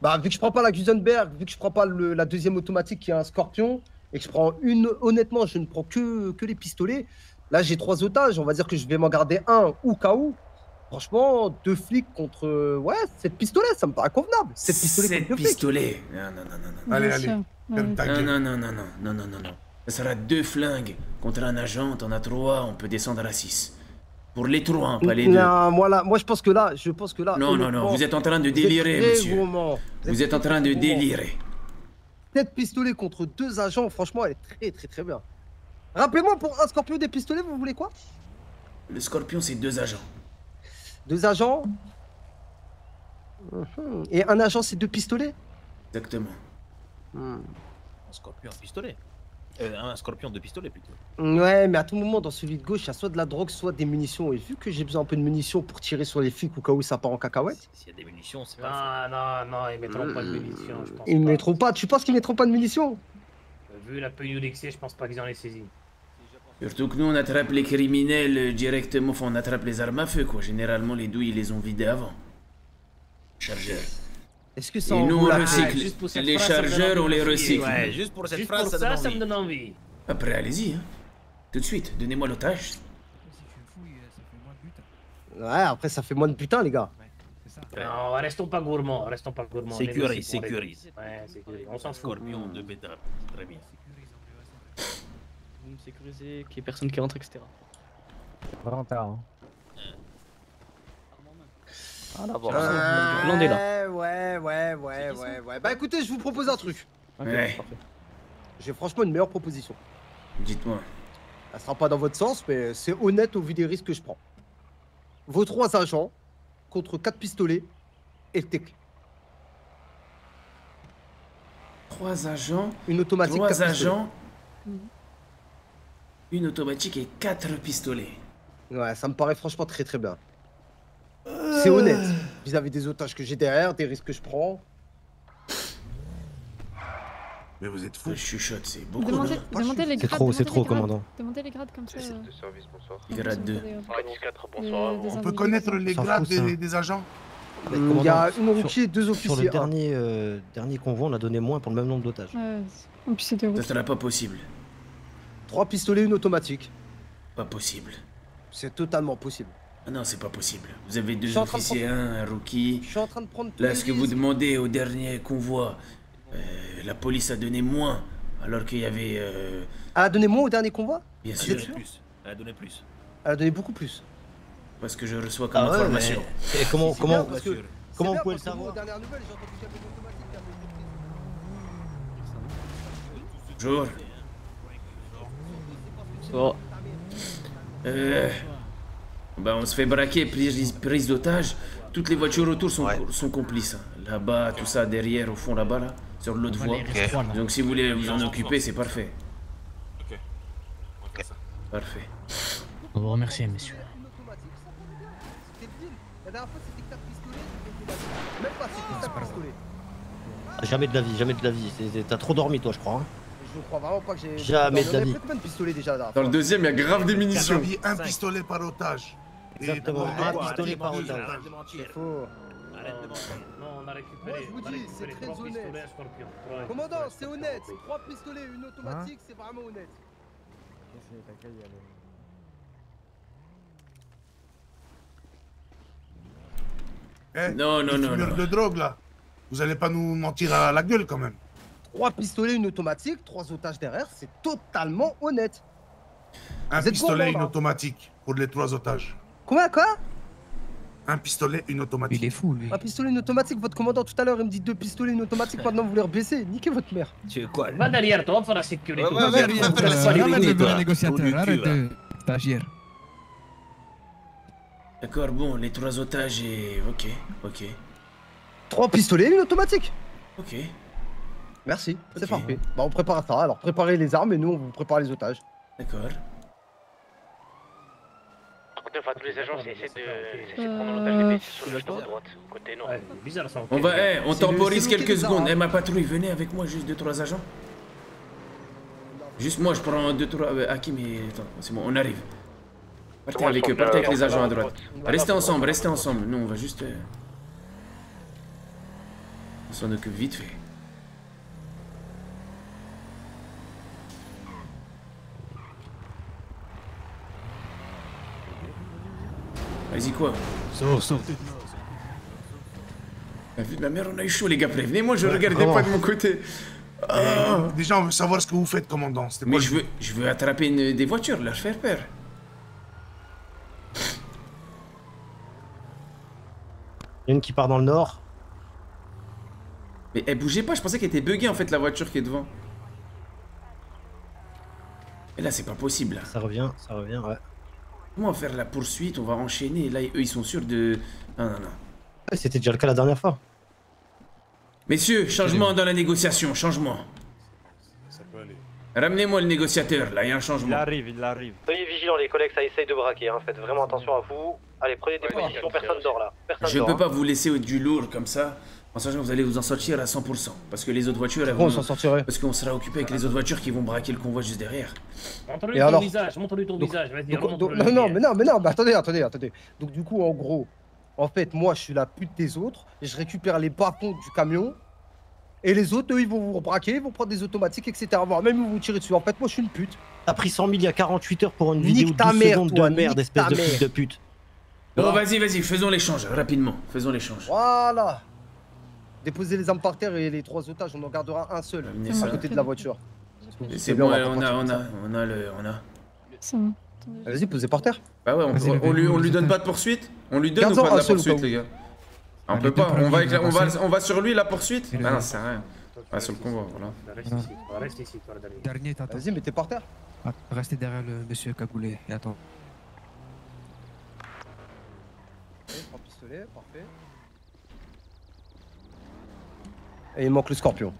Bah, vu que je prends pas la Gesenberg, vu que je prends pas la deuxième automatique qui est un scorpion, et que je prends une, honnêtement, je ne prends que les pistolets. Là, j'ai 3 otages, on va dire que je vais m'en garder un au cas où. Franchement, 2 flics contre. Ouais, 7 pistolets, ça me paraît convenable. 7 pistolets 7 contre 2 flics. pistolets. Non. Allez, allez. Ferme ta gueule. Non. Ça sera 2 flingues contre un agent, t'en as 3, on peut descendre à 6. Pour les 3, hein, pas les 2. Non, moi je pense que là, Non, vous êtes en train de délirer, monsieur. Vous êtes en train de délirer. 7 pistolets contre 2 agents, franchement, elle est très bien. Rappelez-moi, pour un scorpion des pistolets, vous voulez quoi? Le scorpion, c'est 2 agents. 2 agents? Et un agent, c'est 2 pistolets? Exactement. Un scorpion à pistolet. Un scorpion de pistolet plutôt. Ouais, mais à tout moment, dans celui de gauche, il y a soit de la drogue, soit des munitions. Et vu que j'ai besoin un peu de munitions pour tirer sur les flics au cas où ça part en cacahuète. S'il y a des munitions, c'est pas. Non, ils mettront pas de munitions, je pense. Ils mettront pas. Tu penses qu'ils mettront pas de munitions? Vu la pénurie que c'est, je pense pas qu'ils en aient saisi. Surtout que nous, on attrape les criminels directement, enfin, on attrape les armes à feu, quoi. Généralement, les douilles, ils les ont vidées avant. Chargeurs. Est-ce que ça Et en nous, vaut on la recycle. Juste pour cette Les phrase, ça me chargeurs, donne on les envie. recycle. Ouais, juste pour cette Juste phrase, pour ça, me donne envie. envie. Après, allez-y, hein. Tout de suite, donnez-moi l'otage. Ouais, après, ça fait moins de putain, les gars. Non, restons pas gourmands, Sécurise, sécurise. Ouais, sécurise. On s'en fout. Scorpion de bédard. Très bien. Vous me sécurisez, qu'il y ait personne qui rentre, etc. Vraiment tard, hein. Ah, d'abord. Landé là. Ouais. Bah écoutez, je vous propose un truc. Ouais. J'ai franchement une meilleure proposition. Dites-moi. Elle sera pas dans votre sens, mais c'est honnête au vu des risques que je prends. Vos 3 agents contre 4 pistolets et le tech. 3 agents. Une automatique. 3 4 pistolets. agents. Une automatique et 4 pistolets. Ouais, ça me paraît franchement très bien. C'est honnête vis-à-vis des otages que j'ai derrière, des risques que je prends. Mais vous êtes fous. Je chuchote, c'est beaucoup. Demandez les grades. C'est trop, commandant. Demandez les grades comme ça. De service, bonsoir. Grade 2. 4, bonsoir. On peut connaître les grades des agents? Il y a une rookie et 2 officiers. Sur le dernier convoi, on a donné moins pour le même nombre d'otages. Ouais, en plus c'était Ça sera pas possible. 3 pistolets, une automatique. Pas possible. C'est totalement possible. Ah non, c'est pas possible. Vous avez Je 2 suis en train de officiers, un rookie. Je suis en train de prendre tous Là, les ce que vous risques. demandez au dernier convoi, la police a donné moins, alors qu'il y avait... Elle a donné moins au dernier convoi? Bien Vous sûr, êtes sûr? Elle a donné plus. Elle a donné beaucoup plus. parce que je reçois comme Ah ouais, information. Et comment C'est bien, parce que- vous c'est pouvez bien, le parce que moi, savoir aux dernières nouvelles, j'ai entendu qu'il y avait une automatique qui avait été prise. Bonjour. Oh. Bah on se fait braquer, prise d'otage. Toutes les voitures autour sont complices. Hein. Là-bas, tout ça, derrière, au fond, là-bas, là, sur l'autre voie. Donc si vous voulez vous en occuper, c'est parfait. Ok. Parfait. On vous remercie, messieurs. La dernière fois, c'était 4 pistolets. Même pas, c'était 4 pistolets. Jamais de la vie. T'as trop dormi, toi, je crois. Hein. Je crois vraiment pas que j'ai. Jamais de la vie. On avait combien de pistolets déjà là? Dans le deuxième, il y a grave des munitions. Vous aviez un pistolet par otage. Exactement, un pistolet par otage. otage. C'est faux. Arrête de mentir. Non, on a récupéré. Moi, je vous dis, c'est très honnête. Commandant, c'est honnête. 3 pistolets, une automatique, c'est vraiment honnête. Eh, Non, non, les non, fumeurs non. de drogue, là. Vous allez pas nous mentir à la gueule, quand même. 3 pistolets, une automatique, 3 otages derrière, c'est totalement honnête. Un Vous êtes pistolet, gourmand, une là. automatique pour les 3 otages. Quoi? Un pistolet, une automatique. Il est fou, lui. Un pistolet, une automatique. Votre commandant tout à l'heure, il me dit 2 pistolets, une automatique. Maintenant, vous voulez rebaisser. Niquez votre mère. Tu es quoi? Va derrière toi, on fera la sécurité. Ouais, ouais, ouais, On ouais, te laisse pas ouais, les ouais, régner, ouais, toi. ouais, négociateur, arrête de stagiaire. D'accord, bon, les 3 otages et... Ok, ok, 3 pistolets, une automatique. ok. Merci, c'est parfait. Bah, on prépare ça. Alors, préparez les armes et nous, on vous prépare les otages. D'accord. Enfin, tous les agents, c'est de prendre l'otage des PC sur le dos à droite, côté nord. Ouais, bizarre ça. On va, on C'est le- temporise c'est le quelques quai des secondes. armes. Eh, ma patrouille, venez avec moi, juste 2-3 agents. Juste moi, je prends 2-3... Hakim et... Attends, c'est bon, on arrive. Partez Moi, avec je eux, partez avec sens les que- agents à droite. Restez ensemble, restez ensemble. Nous, on va juste... On s'en occupe vite fait. Vas-y, quoi? Sors. La vie de ma mère, on a eu chaud, les gars. Prévenez-moi, je regardais pas de mon côté. Ah. Déjà, on veut savoir ce que vous faites, commandant. C'était Mais quoi je veux attraper des voitures, leur faire peur. Il y en a une qui part dans le nord. Mais elle bougeait pas, je pensais qu'elle était buggée en fait, la voiture qui est devant. Et là, c'est pas possible. Là. Ça revient, ouais. Comment faire la poursuite? On va enchaîner. Là, eux, ils sont sûrs de... Non, non, non. Ouais, c'était déjà le cas la dernière fois. Messieurs, changement dans la négociation, changement. Ça peut aller. Ramenez-moi le négociateur, là, il y a un changement. il arrive. Soyez vigilants, les collègues, ça essaye de braquer, hein. Faites vraiment attention à vous. Allez, prenez des positions, personne dort là. Personne Je dort. peux pas vous laisser du lourd comme ça, en sachant que vous allez vous en sortir à 100%. Parce que les autres voitures, elles Bon, on vont... s'en sortirait. Parce qu'on sera occupé avec les autres voitures qui vont braquer le convoi juste derrière. Montre-lui Et ton alors visage, montre-lui ton visage, vas-y, remonte-le. Non, mais attendez. Donc, du coup, en gros, en fait, moi, je suis la pute des autres, et je récupère les bas-fonds du camion, et les autres, eux, ils vont vous braquer, ils vont prendre des automatiques, etc. Voire même, ils vont vous tirer dessus. En fait, moi, je suis une pute. T'as pris 100 000 il y a 48 heures pour une Nique vidéo de ta 12 mère, secondes toi, de merde, nique espèce ta de mère. fils de pute. Bon, vas-y, faisons l'échange, rapidement. Faisons l'échange. Voilà. Déposez les armes par terre et les 3 otages, on en gardera un seul, Amenez à ça. côté de la voiture. C'est bien, bon, va pas on continuer a le... C'est bon. Vas-y, posez par terre. Bah ouais, on lui donne pas de poursuite? On lui donne ou Garde-en pas de un la seul au poursuite, cas où. les gars? On Les peut deux pas, premiers, on va sur lui la poursuite? Et le- Ah non, c'est rien. Ah, sur le convoi, voilà. Reste ici, toi, Dani. Dernier, t'attends. Vas-y, mettez par terre. Ah, restez derrière le monsieur cagoulé et attends. 3 pistolets, parfait. Et il manque le scorpion.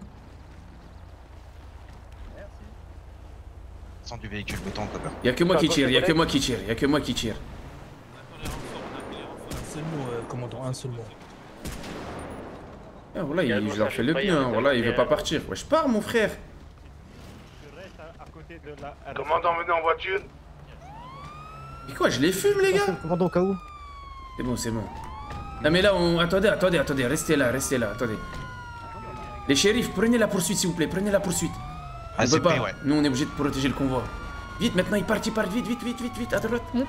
Sans du véhicule, mettons en cover. Y'a que moi qui tire, y'a que moi qui tire. Un seul mot, commandant, un seul mot. Ah, voilà, je leur fais le pneu, hein, voilà, il veut pas partir. Ouais, je pars, mon frère. Commandant, venez en voiture. Et quoi, je les fume, les gars? Commandant au cas où. C'est bon. Non, mais là, attendez, restez là, attendez. Les shérifs, prenez la poursuite, s'il vous plaît, prenez la poursuite. On peut pas, ouais. nous, on est obligé de protéger le convoi. Vite, maintenant, ils partent, vite, à droite. Vite.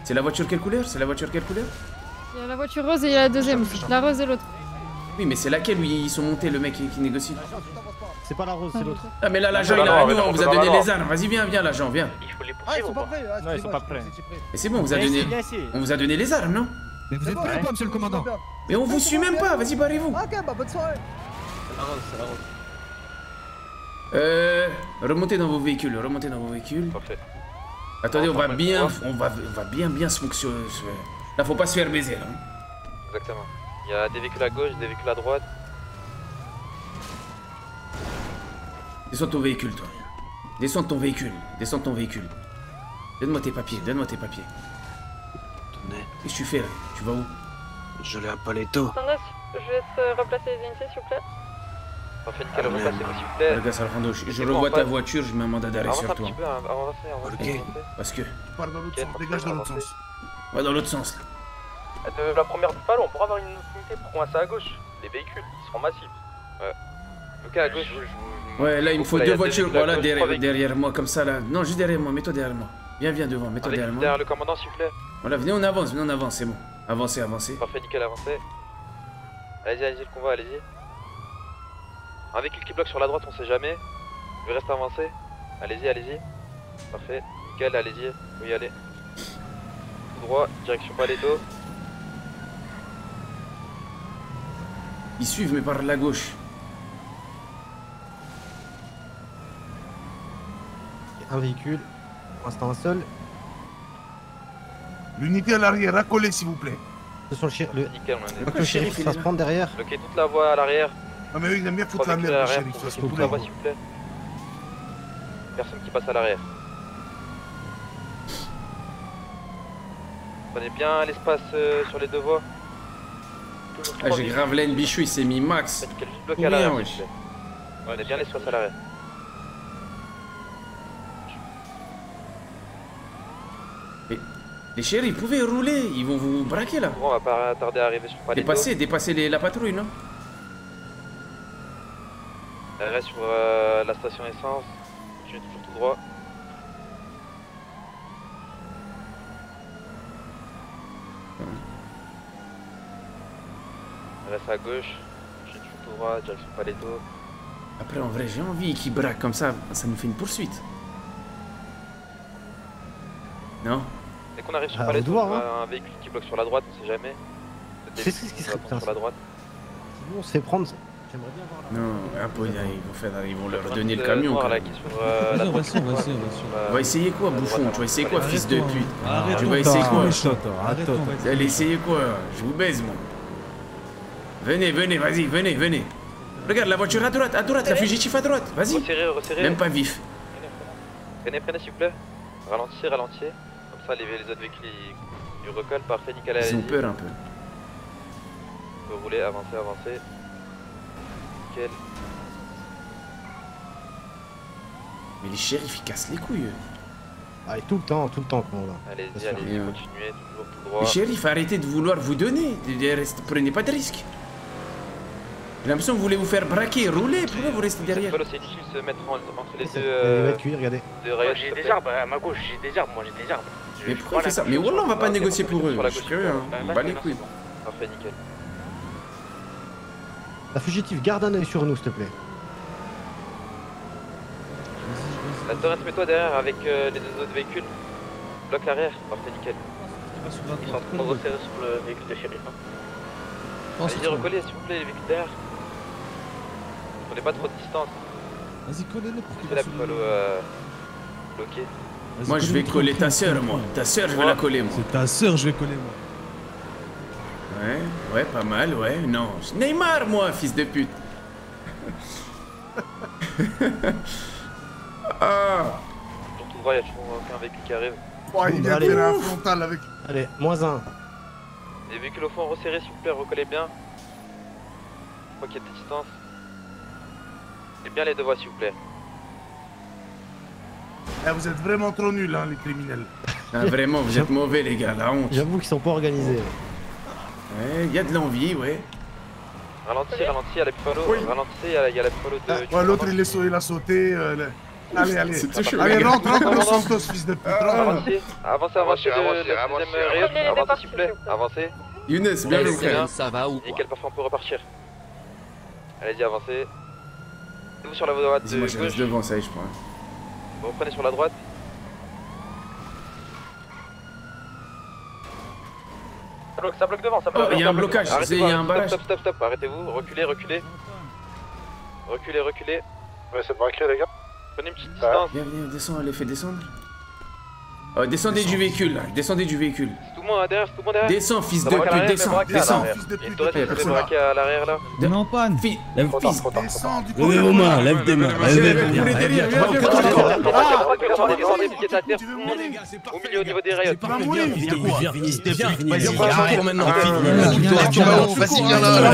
C'est la voiture quelle couleur? Il y a la voiture rose et il y a la deuxième. La rose et l'autre. Oui, mais c'est laquelle où ils sont montés, le mec qui négocie? C'est pas la rose, c'est l'autre. Ah, mais là, l'agent, il a à nous, on vous a donné les armes. Vas-y, viens, l'agent, viens. Ah, ils sont pas prêts. Non, ils sont pas prêts. Et c'est bon, on vous a donné les armes, non? Mais vous êtes prêts ou pas, monsieur le commandant? Mais on vous suit même pas, vas-y, barrez-vous. Ok, bah bonne soirée. C'est la rose. Remontez dans vos véhicules, Parfait. Attendez, on va bien se fonctionner. Là, faut pas se faire baiser, là. Exactement. Il y a des véhicules à gauche, des véhicules à droite. Descends de ton véhicule, toi. Descends de ton véhicule. Donne-moi tes papiers. Attendez, Qu'est-ce que tu fais, là? Tu vas où? je l'ai à Paletto. Attendez, je laisse replacer les unités, s'il vous plaît. Parfait, nickel, replacez-vous, s'il vous plaît. Regarde, Salvando, je C'est revois bon, ta pas- voiture, je mets un mandat d'arrêt Avance sur un toi. petit peu, avancez. Parce que... Pars dans l'autre Ok, sens, dégage dans l'autre avancez. sens. Va dans l'autre sens, là. La première balle, on pourra avoir une unité pour coincer à gauche. Les véhicules, ils seront massifs. Ouais. Ok, à gauche. Ouais, là, il me faut Là, il y deux a voitures, véhicules à voilà, gauche, trois véhicules. derrière moi, comme ça, là. Non, juste derrière moi, mets-toi derrière moi. Viens devant, mets-toi derrière moi. Derrière le commandant, s'il vous plaît. Voilà, venez, on avance, c'est bon. Avancez. Parfait, nickel, avancez. Allez-y, allez-y, le convoi, allez-y. Un véhicule qui bloque sur la droite, on sait jamais. Il reste avancé. Allez-y, allez-y. Parfait. Nickel, allez-y. Vous y allez. Tout droit, direction Paleto. Ils suivent, mais par la gauche. Un véhicule. Pour l'instant, un seul. L'unité à l'arrière, accolée s'il vous plaît. Ce sont le Nickel, on est le shérif va se prendre derrière. Bloquez toute la voie à l'arrière. Non mais eux ils aiment bien foutre 3 la véhicules merde, à le l'arrière, shérif. pour Ça se bloquer toute la voie, s'il vous plaît. Personne qui passe à l'arrière. Prenez bien l'espace sur les deux voies. Ah, j'ai grave laine, Bichou, il s'est mis max. Faites quel bloc Ou à l'arrière, rien, s'il vous plaît. Prenez bien l'espace à l'arrière. Les shérifs, ils pouvaient rouler, ils vont vous braquer là. On va pas tarder à arriver sur Paleto. Dépasser la patrouille, non? Reste sur la station essence. Continuez toujours tout droit. Reste à gauche. Continuez toujours tout droit, direction Paleto. Après, en vrai, j'ai envie qu'ils braquent comme ça nous fait une poursuite. Non? Dès qu'on arrive sur Ah, Paleto, on doit, on a un véhicule qui bloque sur la droite, on sait jamais. C'est ce qui serait sur la droite. Sinon, on se fait prendre. J'aimerais bien voir là. Non, un peu, ils vont leur donner le camion. Noir, Quand là, même. qui est sur, la droite. On va essayer quoi, bouffon? Tu vas essayer quoi, fils de pute? Arrête, Tu vas essayer quoi? Arrête, Vous allez essayer quoi? Je vous baise, moi. Venez, vas-y, venez. Regarde, la voiture à droite, la fugitif à droite. Vas-y. Resserrez. Même pas vif. Prenez, s'il vous plaît. Ralentissez. Comme ça, les autres véhicules, ils recollent. Parfait, nickel. Ils ont allez-y. peur un peu. On peut rouler, avancer. Nickel. Mais les shérifs, ils cassent les couilles. Ah, et tout le temps, comment là. Allez-y, Bien sûr. continuez, toujours tout droit. Les shérifs, arrêtez de vouloir vous donner. Prenez pas de risques. J'ai l'impression que vous voulez vous faire braquer, rouler. Pourquoi vous restez derrière? C'est difficile de se mettre entre les Les deux. véhicules, regardez. J'ai des arbres à ma gauche, j'ai des arbres. Mais pourquoi il fait ça? Mais Wallah, on va pas négocier pour eux. Je suis curieux, hein. On bat les couilles. Parfait, nickel. La fugitive, garde un œil sur nous, s'il te plaît. La Torrent, mets-toi derrière avec les deux autres véhicules. Bloc l'arrière. Parfait, nickel. Ils sont en train de resserrer sur le véhicule de shérif. Allez-y, recollez, s'il vous plaît, les véhicules derrière. Prenez pas trop de distance. Vas-y, collez-le pour qu'il C'est va la Buffalo bloquée. Moi, je vais coller ta sœur, moi. Ta sœur, je vais la coller, moi. C'est ta sœur, je vais coller, moi. Ouais, pas mal, ouais. Non, Neymar, moi, fils de pute. Ah. Sur tout droit, il y a toujours aucun véhicule qui arrive. Ouais, il vient de Allez. faire un frontal avec. Allez, -1. Les véhicules au fond resserrés, s'il vous plaît, recollez bien. Faut qu'il y ait des distances. Et bien les deux voies, s'il vous plaît. Eh, vous êtes vraiment trop nuls, hein, les criminels. Ah, vraiment, vous êtes mauvais, les gars, la honte. J'avoue qu'ils sont pas organisés. Ouais, y a de l'envie, ouais. Ralentissez, il y a la Buffalo. Ralentissez, il y a la Buffalo de. Ouais, l'autre il a sauté. Allez. C'est tout chaud, Allez, les gars. rentre Los Santos, fils de pute. Avancez de deuxième rayon. Avancez, s'il vous plaît. Avancez. Younes, bien joué, frère. Ça va ou Nickel, parfait, on peut repartir. Allez-y, avancez. Vous sur la voie droite de Dis-moi, je reste gauche. devant, ça y est, je crois. Vous reprenez sur la droite. Ça bloque devant, ça bloque. Oh, il y a un blocage, Arrêtez, il y a un barrage. Stop, arrêtez-vous, reculez. Reculez. Ouais, c'est braqué, les gars. Prenez une petite distance. Viens, descends, les fais descendre. Oh, descendez du véhicule, là. Descendez du véhicule. Tout le monde derrière, tout le monde derrière. Descends, fils de Ça braque à pute, l'arrière, descends, mais braque à descends. l'arrière. Fils de Il y a une pute, tourette qui se fait personne. braquer à l'arrière là. On est en panne. Lève Fils. Descends du coup. Levez vos mains, lève des mains. Descendez, qui est à terre, tout le monde au milieu, au niveau des rayons. Tu vas mourir. Viens maintenant. Vas-y, viens là.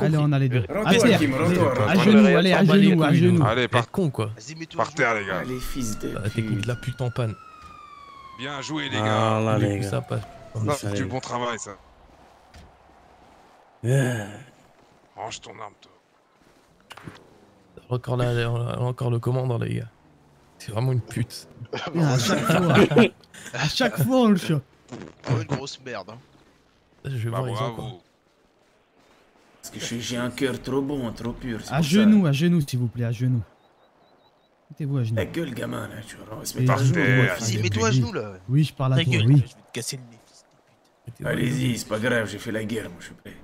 Allez, on a les deux. Rentre, À terre. Hakim, rentre. À genoux, allez, à genoux. Allez, Par con quoi. par terre, les gars. Allez, fils de La technique pute. de la pute en panne. Bien joué, les Ah, gars. là, les Depuis gars. ça passe. Non, c'est du bon travail, ça. Range ton arme, toi. Encore là, encore le commandant les gars. C'est vraiment une pute. À chaque fois, on le chope. Oh, une grosse merde. Hein. Je vais voir, ils ont quoi. Parce que j'ai un cœur trop bon, trop pur. À genoux, s'il vous plaît, à genoux. Mettez-vous à genoux. La gueule, gamin, là, tu vois. On va se Et mettre à je- genoux. Vas-y, mets-toi à genoux là. Oui, je parle à Ta toi, gueule, oui. je vais te casser le nez, fils de pute. Allez-y, c'est pas grave, j'ai fait la guerre, moi, je suis prêt.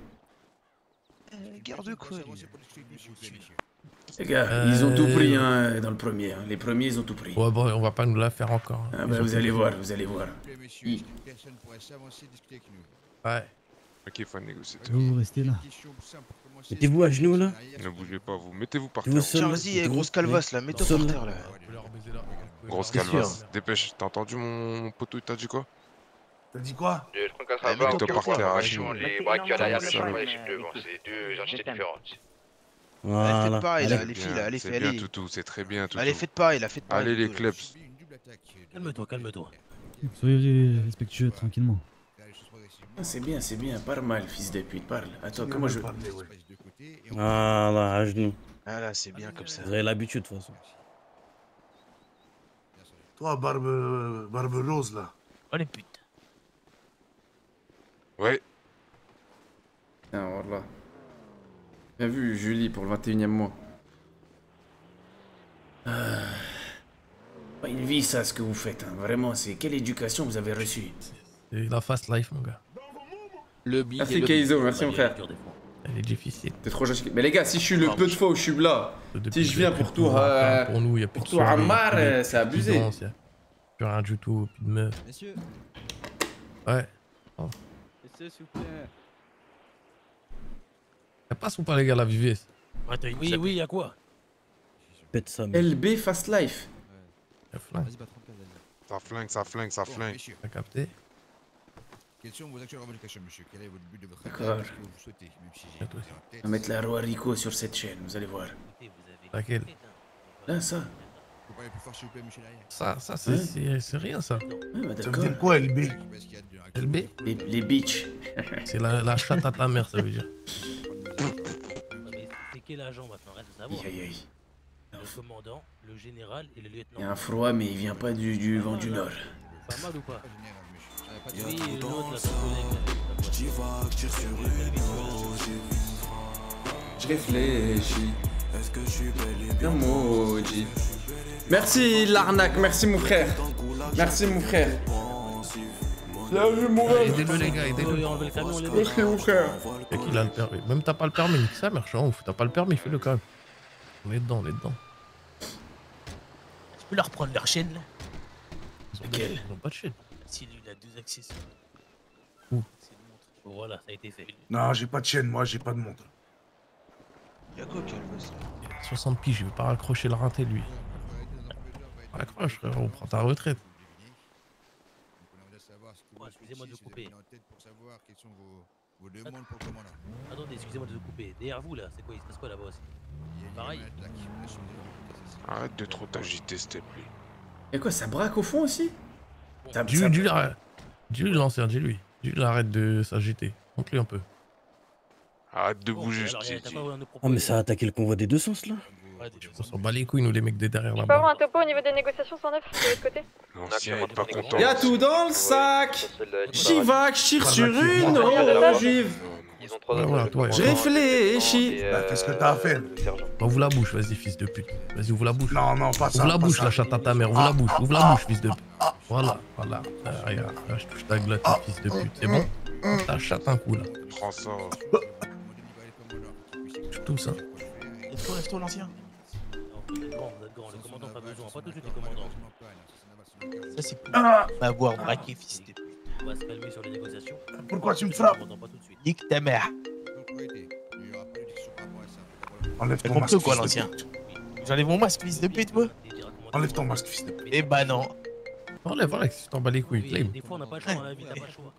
Guerre de quoi lui? Les gars, ils ont tout pris hein, dans le premier. Hein. Les premiers, ils ont tout pris. Ouais, bon, on va pas nous la faire encore. Ah bah, vous allez voir, vous allez voir. Ouais. Ok, faut négocier. Vous restez là. Mettez-vous à genoux là. Ne bougez pas, vous mettez-vous par Vous terre. seul, Tiens, vas-y, grosse calvasse là, mets-toi par terre là. Grosse Bien calvasse. Dépêche, t'as entendu mon poteau, il t'a dit quoi? T'as dit quoi? Je prends 4 Ah, mets-toi par terre, à genoux. Les braqueurs derrière le champ et les chiffres devant, c'est deux entités différentes. Voilà. Faites pareil là, C'est les bien, filles là, allez, c'est bien, toutou, c'est très bien, toutou. Allez, faites pareil là, faites pareil. Allez, les clubs. Calme-toi, calme-toi. Soyez respectueux, tranquillement. Ah, c'est bien, parle mal, fils de pute, parle. Attends, comment je... Voilà, à genoux. Ah là, c'est bien comme ça. Vous avez l'habitude de toute façon. Toi, barbe rose, là. Oh les putes. Ouais. Ah, voilà. Bien vu, Julie, pour le 21e mois. Pas une vie, ça, ce que vous faites. Hein. Vraiment, c'est quelle éducation vous avez reçue? C'est la fast life, mon gars. Le billet. Merci, Kaizo, merci, mon frère. Elle est difficile. T'es trop gentil. Mais les gars, si je suis le peu de fois où je suis là, si je viens pour tout, pour nous, il y a plus pour tout Ammar, c'est abusé. Plus rien du tout, plus de meufs. Messieurs. Ouais. Oh. Messieurs, s'il vous plaît. Ça passe ou pas, les gars, la VVS? Oui, oui, y'a quoi? Pète ça, mec. LB Fast Life. Ça flingue. T'as capté? Quelles sont vos actuelles revendications, monsieur? Quel est votre but de votre D'accord. attaque? Qu'est-ce que vous souhaitez, même si j'ai... On va mettre la Roi Rico sur cette chaîne, vous allez voir. Laquelle? Là, ça. Vous parlez plus fort, s'il vous plaît, monsieur Laïa? Ça, c'est rien, ça. Ah, bah, Ça veut d'accord. dire quoi, LB? LB? Les bitches. C'est la chatte à ta mère, ça veut dire. C'est quel agent maintenant? Reste à savoir. Aïe, aïe. Le commandant, le général et le lieutenant. Il y a un froid, mais il vient pas du vent du Nord. Pas mal ou pas? Oui, l'autre là, Je réfléchis. Bien maudit. Merci l'arnaque, merci mon frère. Merci mon frère. Bienvenue mon frère. Aidez-le, les gars, aidez-le. Merci mon frère. Et qu'il a le permis. Même t'as pas le permis, nique sa mère, je suis en ouf. T'as pas le permis, fais-le quand même. On est dedans, Tu peux leur prendre leur chaîne là? Lequel? Ils ont pas de chaîne. Si lui il a 2 accessoires. Où? C'est une montre. Voilà, ça a été fait. Non, j'ai pas de chaîne, moi, j'ai pas de montre. Y'a quoi Calvas là? 60 piges, je vais pas raccrocher le rinté, lui. Raccroche, frère, on prend ta retraite. Oh, excusez-moi de vous couper. Pour savoir quelles sont vos demandes pour le commandant. Attendez, excusez-moi de vous couper. Derrière vous là, c'est quoi? Il se passe quoi là-bas aussi? Pareil. Arrête de trop t'agiter, s'il te plaît. Y'a quoi, ça braque au fond aussi? Dis-lui l'ancien, dis-lui. Dis-lui arrête de s'agiter. Montre-lui un peu. Arrête de bouger, je alors, t'ai t'as dit. pas à nous Ah, proposer. mais ça a attaqué le convoi des deux sens là. On s'en bat les couilles, nous, les mecs des derrière Je peux avoir là-bas. un topo au niveau des négociations 109 de l'autre côté? L'ancien est pas content. Y'a tout dans le sac. J'y vais, je tire sur une ogive. Ouais, voilà, toi, Je réfléchis. Bah, qu'est-ce que t'as à faire? Ouvre la bouche, vas-y, fils de pute. Vas-y, ouvre la bouche. Non, non, pas ça. Ouvre la pas bouche, ça. la chatte à ta mère. Ouvre la bouche, fils de pute. Voilà. Regarde, là, je touche ta glotte, fils de pute. C'est bon? Ta chatte un coup, là. Prends ça. Je tousse, hein. Lève-toi l'ancien. Vous êtes grand, le commandant pas besoin, pas tout de suite le commandant. Ça c'est pour m'avoir braqué, fils de pute. On va se calmer sur les négociations. Pourquoi tu me frappes? Pas tout de suite. Nique ta mère. Enlève T'as ton compris masque, ou quoi fils de l'ancien? pute. J'enlève mon masque, fils de pute, moi. Enlève ton masque, fils de pute. Eh bah non. Enlève, voilà, si tu t'en bats les couilles, claim. Des fois on n'a pas le choix dans la vie, t'as pas le choix.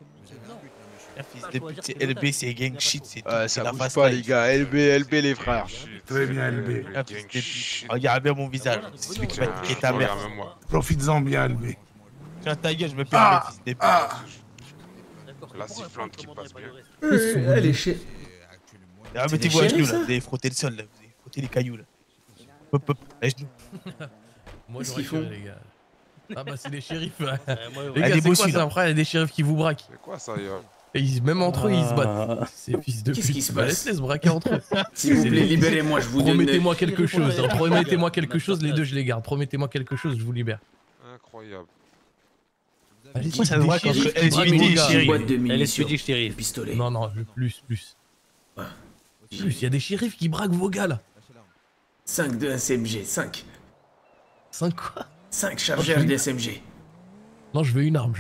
Fils de pute, c'est LB, c'est gang shit, c'est tout. Ça bouge pas les gars, LB les frères. Très bien, LB. Regarde bien mon visage, c'est celui qui va te niquer ta mère. Profites-en bien, LB. Tiens ta gueule, je me permets, fils de pute. La sifflante qui passe bien. Elle est chez. Ah, mettez-vous à genoux là, vous allez frotter le sol là, vous allez frotter les cailloux là. Hop hop, à genoux. Moi, Qu'est-ce j'aurais qu'ils font? tiré, les gars. Ah bah c'est les shérifs. Les moi, gars, des c'est bossus, quoi ça là. après? Il y a des shérifs qui vous braquent. C'est quoi ça, Et même entre eux, ils se battent. Ces fils de pute. Qu'est-ce qui se Bah, passe? laissez se braquer entre eux. S'il vous plaît, libérez-moi, je vous donne... Promettez-moi quelque chose. hein. Promettez-moi quelque chose, les deux, je les garde. Promettez-moi quelque chose, je vous libère. Incroyable. Allez, Moi, ça me braque entre LSPD et shérif. LSPD, shérif. Pistolet. Non, non, plus. Plus, il y a des shérifs qui braquent vos gars là. 5 de SMG, 5. 5 quoi? 5 chargeurs de SMG. Non, je veux une arme,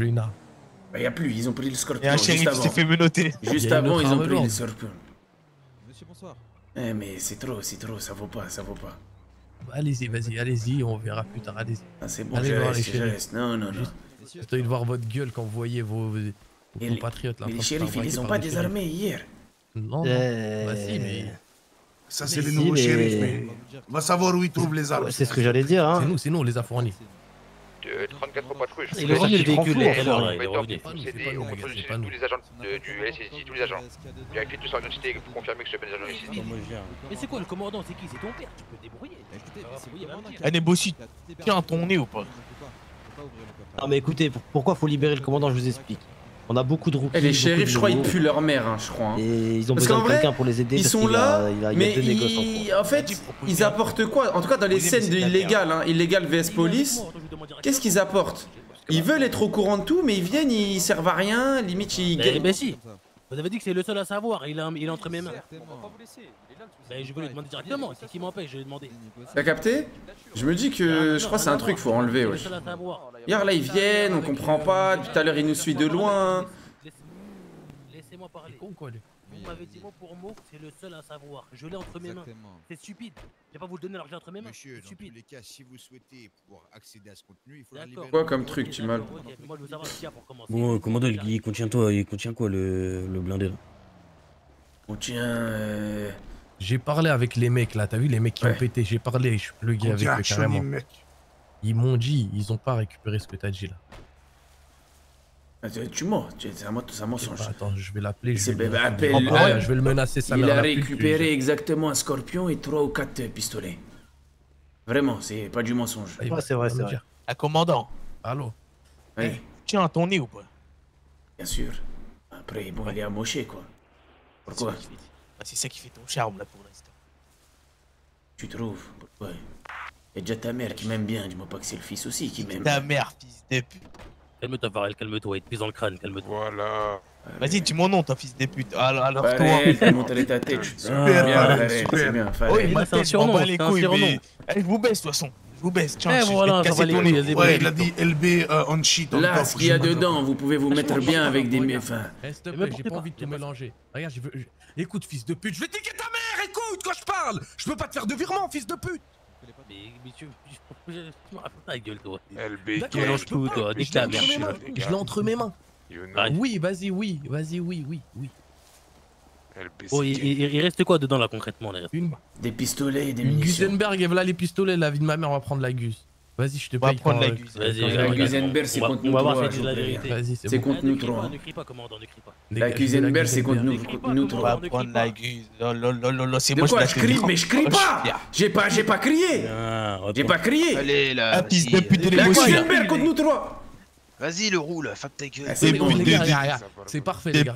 Bah y'a plus, ils ont pris le Scorpion. Et un shérif qui s'est fait menotter. Juste avant, ils ont pris le Scorpion. Monsieur, bonsoir. Eh mais c'est trop, ça vaut pas. Bah, allez-y, vas-y, allez-y, on verra plus tard, allez-y. Ah c'est bon, allez je voir reste, les je shérifs. reste. Non. J'essaie de voir votre gueule quand vous voyez vos compatriotes là. Mais les shérifs, ils ont pas désarmé hier. Non, bah si, mais... Ça, c'est les nouveaux shérifs, mais on va savoir où ils trouvent les armes. C'est ce que j'allais dire, hein. C'est nous, on les a fournis. 34 patrouilles. Il est revenu le véhicule, il est revenu. On contrôle tous les agents du LSSD, tous les agents. Vérifie tous leur identité pour confirmer que c'est bien des agents LSSD. Mais c'est quoi le commandant? C'est qui? C'est ton père? Tu peux te débrouiller. Allez, Bossu, tiens ton nez ou pas? Non mais écoutez, pourquoi faut libérer le commandant? Je vous explique. On a beaucoup de rookies. Et les shérifs, je crois, ils puent leur mère, hein, je crois. Hein. Et ils ont parce besoin qu'en de vrai, quelqu'un pour les aider. ils sont là, mais deux négos en cours. en fait, ils apportent quoi? En tout cas, dans les scènes de illégal, hein, illégal vs police, qu'est-ce qu'ils apportent? Ils veulent être au courant de tout, mais ils viennent, ils servent à rien, limite ils gagnent. Mais si, vous avez dit que c'est le seul à savoir, il est entre mes mains. Mais je vais lui demander directement, c'est qui m'empêche, je vais lui demander. T'as capté? Je me dis que je crois que c'est un truc faut enlever, wesh. Hier là ils viennent, on comprend pas, tout à l'heure ils nous suivent de loin. Laissez-moi parler. Vous m'avez dit mot pour mot que c'est le seul à savoir. Je l'ai entre mes mains. C'est stupide. Je vais pas vous le donner alors que j'ai entre mes mains. Monsieur, dans tous les cas, si vous souhaitez pouvoir accéder à ce contenu, il faut la libérer. Quoi comme truc, tu mal? Moi je veux savoir ce qu'il y a pour commencer. Bon, commandant, il contient quoi le blindé là? Contient... J'ai parlé avec les mecs là, t'as vu les mecs qui ont pété, j'ai parlé, je le gars avec eux carrément. Ils m'ont dit, ils ont pas récupéré ce que t'as dit là. Tu mens, c'est un mensonge. Attends, je vais l'appeler, je je vais le menacer sa mère. Il a récupéré exactement un Scorpion et 3 ou 4 pistolets. Vraiment, c'est pas du mensonge. Ouais, c'est vrai. Un commandant. Allô? Oui. Tiens ton nez ou pas? Bien sûr. Après, bon, il est amoché quoi. Pourquoi? C'est ça qui fait ton charme là pour l'instant. Tu trouves? Pourquoi? Y'a déjà ta mère qui m'aime bien, dis-moi pas que c'est le fils aussi qui m'aime. Ta mère, fils de pute. Calme-toi, Varel, calme-toi, il te pisse dans le crâne, calme-toi. Voilà. Vas-y, dis mon nom, toi, fils de pute. Alors toi. T'as monté ta tête, c'est bien. Oui, moi, c'est un surnom, c'est un surnom. Allez, je vous baisse, de toute façon. Je vous baisse, tiens, je vais te casser ton nez. Ouais, il a dit LB on shit. Là, ce qu'il y a dedans, vous pouvez vous mettre bien avec des méfins. Reste plaît, j'ai pas envie de te mélanger. Regarde, écoute, fils de pute, je vais niquer ta mère, écoute quand je parle. Je peux pas te faire de virement, fils de pute. Mais tu me rappelles ta gueule, toi. LB, Tu mélanges tout, toi. Dès que ta mère, je l'ai entre mes mains. Oui, vas-y, oui. Oh, il reste quoi dedans là concrètement? Des pistolets et des munitions. munitions. Gusenberg, et voilà les pistolets, la vie de ma mère, on va prendre la Gus. Vas-y, je te paye. On va prendre la Gus. La Gusenberg, c'est contre nous trois. C'est contre nous trois. Ne crie pas, commandant, ne crie pas. La Gusenberg, c'est contre nous trois. On va prendre la Gus. C'est moi je crie, mais je crie pas. J'ai pas crié. J'ai pas crié. Allez là. Fils de pute de La l'émotion. Gusenberg contre nous trois. Vas-y, le roule, femme ta gueule. C'est parfait, les gars.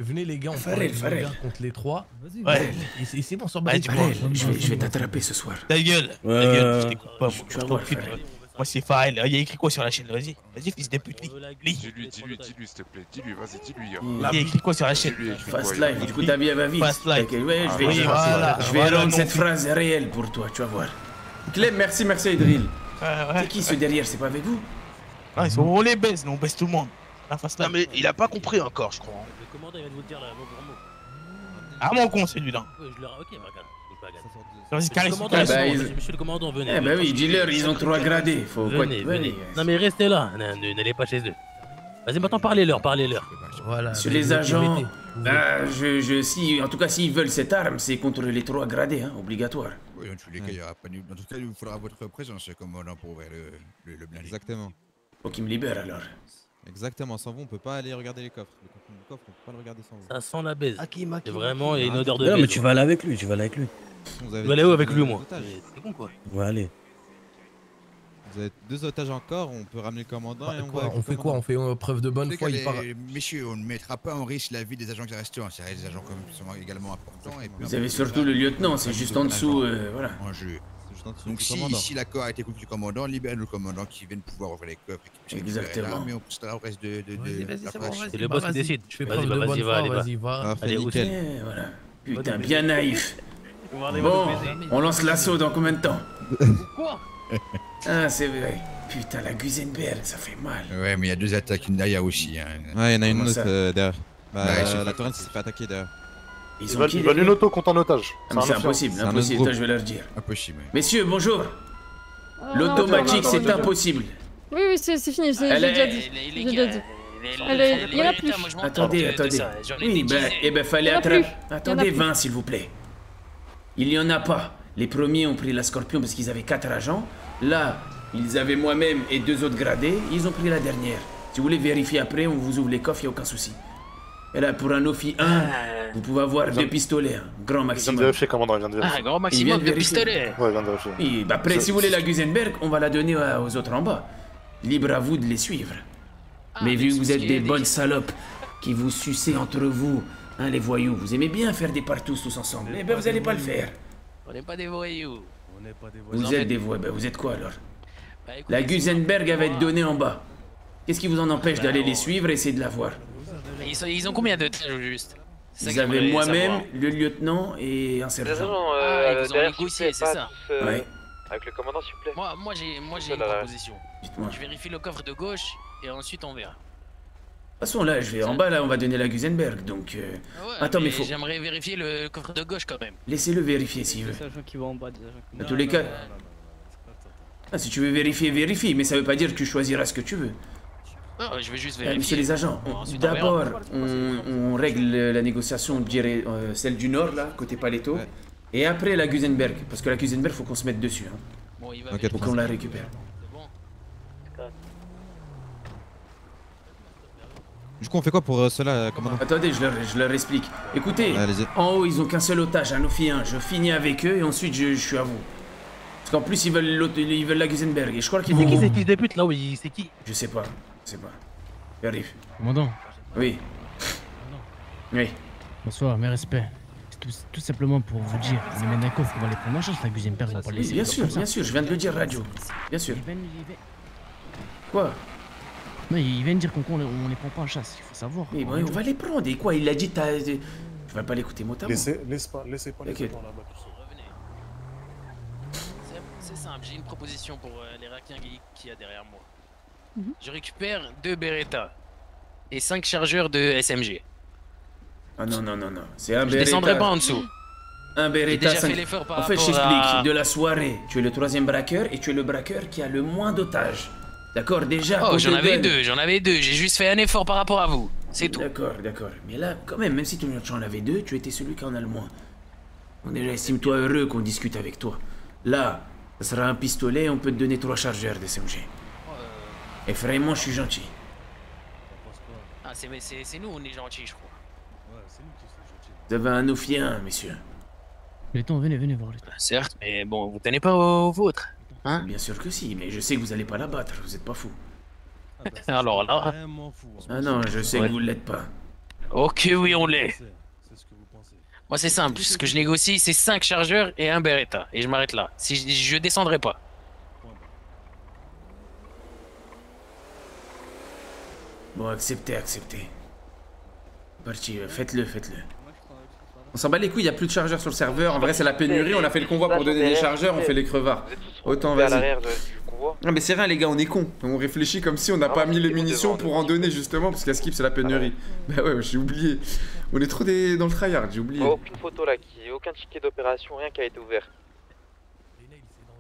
Venez, les gars, on prend les gars contre les trois. Ouais. Et c'est bon, sur Je vais t'attraper ce soir. Ta gueule, je t'écoute pas. Moi, c'est Farrell. Il y a écrit quoi sur la chaîne? Vas-y, fils de pute. Dis-lui, s'il te plaît. Dis-lui, vas-y, dis-lui. Il y a écrit quoi sur la chaîne? Fast life, du coup ta vie va vite. Fast life. Je vais rendre cette phrase réelle pour toi, tu vas voir. Clem, merci Edril. C'est qui ceux derrière, c'est pas avec vous? On les baisse, nous on baisse tout le monde. Non mais il a pas compris encore, je crois. Le commandant il va vous dire là, mot pour mot. Ah mon con celui-là. Ok, vas-y, caresse. Monsieur le commandant, venez. Eh bah oui, dis-leur, ils ont 3 gradés. Faut quoi? Venez. Non mais restez là, n'allez pas chez eux. Vas-y, maintenant parlez-leur. Voilà. Sur les agents, en tout cas, s'ils veulent cette arme, c'est contre les 3 gradés, hein, obligatoire. Oui, en tous les cas, il y aura pas de... En tout cas, il vous faudra votre présence, commandant, pour ouvrir le blindé. Exactement. Faut qu'ils me libèrent alors. Exactement, sans vous, on peut pas aller regarder les coffres. Le coffre, on peut pas le regarder sans vous. Ça sent la baise. C'est vraiment une odeur de baise. Non, mais tu vas aller avec lui, Tu vas aller où avec lui, moi? Ouais, allez. Vous avez 2 otages encore, on peut ramener le commandant et on voit. On fait quoi? On fait preuve de bonne foi, il part. Messieurs, on ne mettra pas en risque la vie des agents qui restent. C'est des agents comme sont également importants. Et Vous avez surtout le lieutenant, c'est juste en dessous, voilà. En jeu. Donc si l'accord a été conclu du commandant, libère le commandant qui vienne pouvoir ouvrir les coffres et qui puisse Exactement. mais on considère au reste de la place. C'est le boss qui décide. Je fais preuve de bonne foi, vas-y, va. Allez, nickel. Voilà. Putain, bien naïf. Bon, on lance l'assaut dans combien de temps? Quoi? Ah, c'est vrai. Putain, la Gusenberg, ça fait mal. Ouais, mais il y a 2 attaques derrière aussi. Hein. Ouais, il y en a une Comment autre ça derrière. Ouais, la Torrent s'est fait attaquer derrière. Ils veulent une auto contre un otage. C'est impossible, impossible, toi je vais leur dire. Impossible. Messieurs, bonjour. L'automatique, c'est impossible. Oui, oui, c'est fini, j'ai déjà dit. J'ai déjà dit. Il y en a plus. Attendez. Oui, fallait attraper. Attendez, 20 s'il vous plaît. Il n'y en a pas. Les premiers ont pris la Scorpion parce qu'ils avaient 4 agents. Là, ils avaient moi-même et 2 autres gradés. Ils ont pris la dernière. Si vous voulez vérifier après, on vous ouvre les coffres, il n'y a aucun souci. Et là, pour un OFI 1, vous pouvez avoir 2 pistolets, hein, grand maximum. Il vient de vérifier, commandant, il vient de vérifier. Ah, grand maximum, 2 pistolets. Ouais, il vient de vérifier. Oui, bah après, si vous voulez la Gusenberg, on va la donner aux autres en bas. Libre à vous de les suivre. Mais vu que vous êtes des bonnes salopes qui vous sucez entre vous, hein, les voyous, vous aimez bien faire des partous tous ensemble, eh ben vous allez pas le faire. On n'est pas des voyous. Vous êtes des voyous, ben vous êtes quoi alors? La Gusenberg va être donnée en bas. Qu'est-ce qui vous en empêche d'aller les suivre et essayer de la voir? Ils ont combien de tâches au juste? Vous avez moi-même, le lieutenant et un sergent. Ils ont négocié, c'est ça? Ouais. Avec le commandant, s'il vous plaît. Moi j'ai une proposition. Je vérifie le coffre de gauche et ensuite on verra. De toute façon, là, je vais en bas, là, on va donner la Gusenberg, donc... Ouais, attends, mais faut... J'aimerais vérifier le coffre de gauche quand même. Laissez-le vérifier s'il veut. Des agents qui vont en bas, des agents qui... Dans tous les cas... Ah, si tu veux vérifier, vérifie, mais ça veut pas dire que tu choisiras ce que tu veux. Non, je vais juste vérifier. Monsieur les agents, d'abord, on règle la négociation, je dirais, celle du Nord, là, côté Paletto, ouais. Et après la Gusenberg, parce que la Gusenberg, faut qu'on se mette dessus. Hein. Bon, il va faut qu'on la récupère. Du coup, on fait quoi pour cela, commandant? Attendez, je leur explique. Écoutez, en haut, ils ont qu'un seul otage, un OFI 1. Je finis avec eux et ensuite je suis à vous. Parce qu'en plus, ils veulent la Gusenberg. Et je crois qu'ils vont... C'est qui ces fils de pute là? Oui, c'est qui? Je sais pas. J'arrive. Commandant. Oui. Oui. Bonsoir, mes respects. C'est tout simplement pour vous dire, on est d'accord qu'on va les prendre en charge, la Gusenberg, on va pas le laisser. Bien sûr, je viens de le dire radio. Bien sûr. Quoi? Non, il vient de dire qu'on les prend pas en chasse, il faut savoir. Mais bon, on va les prendre, et quoi? Il a dit je vais pas l'écouter mot à mot. Laissez pas les gens là-bas. C'est simple, j'ai une proposition pour les raquins qu'il y a derrière moi. Je récupère 2 Beretta et 5 chargeurs de SMG. Ah non, c'est un Beretta. Je descendrai pas en dessous. Un Beretta, 5... En fait, je t'explique, de la soirée, tu es le 3e braqueur et tu es le braqueur qui a le moins d'otages. D'accord, déjà. Oh, j'en avais 2, j'ai juste fait un effort par rapport à vous, c'est tout. D'accord. Mais là, quand même si tu en avais 2, tu étais celui qui en a le moins. On déjà estime-toi heureux qu'on discute avec toi. Là, ça sera un pistolet, on peut te donner 3 chargeurs de SMG. Et vraiment, je suis gentil. Ah, c'est nous, on est gentils, je crois. Vous avez un OFI 1, messieurs. Lieutenant, venez voir. Certes, mais bon, vous tenez pas au vôtre, hein? Bien sûr que si, mais je sais que vous allez pas la battre, vous êtes pas fou. Alors là... Ah non, je sais que vous l'êtes pas. Ok, oui, on l'est. Moi, c'est simple, ce que je négocie, c'est 5 chargeurs et un Beretta. Et je m'arrête là. Si je descendrai pas. Bon, acceptez. Parti, faites-le. On s'en bat les couilles, y a plus de chargeurs sur le serveur. En vrai, c'est la pénurie, on a fait le convoi pour donner des chargeurs, on fait les crevards. Autant, vas-y. Non, mais c'est rien, les gars, on est cons. On réfléchit comme si on n'a pas mis les munitions pour en donner, justement, parce qu'à Skip, c'est la pénurie. Bah ouais, j'ai oublié. On est trop dans le tryhard, j'ai oublié. Aucune photo là, aucun ticket d'opération, rien qui a été ouvert.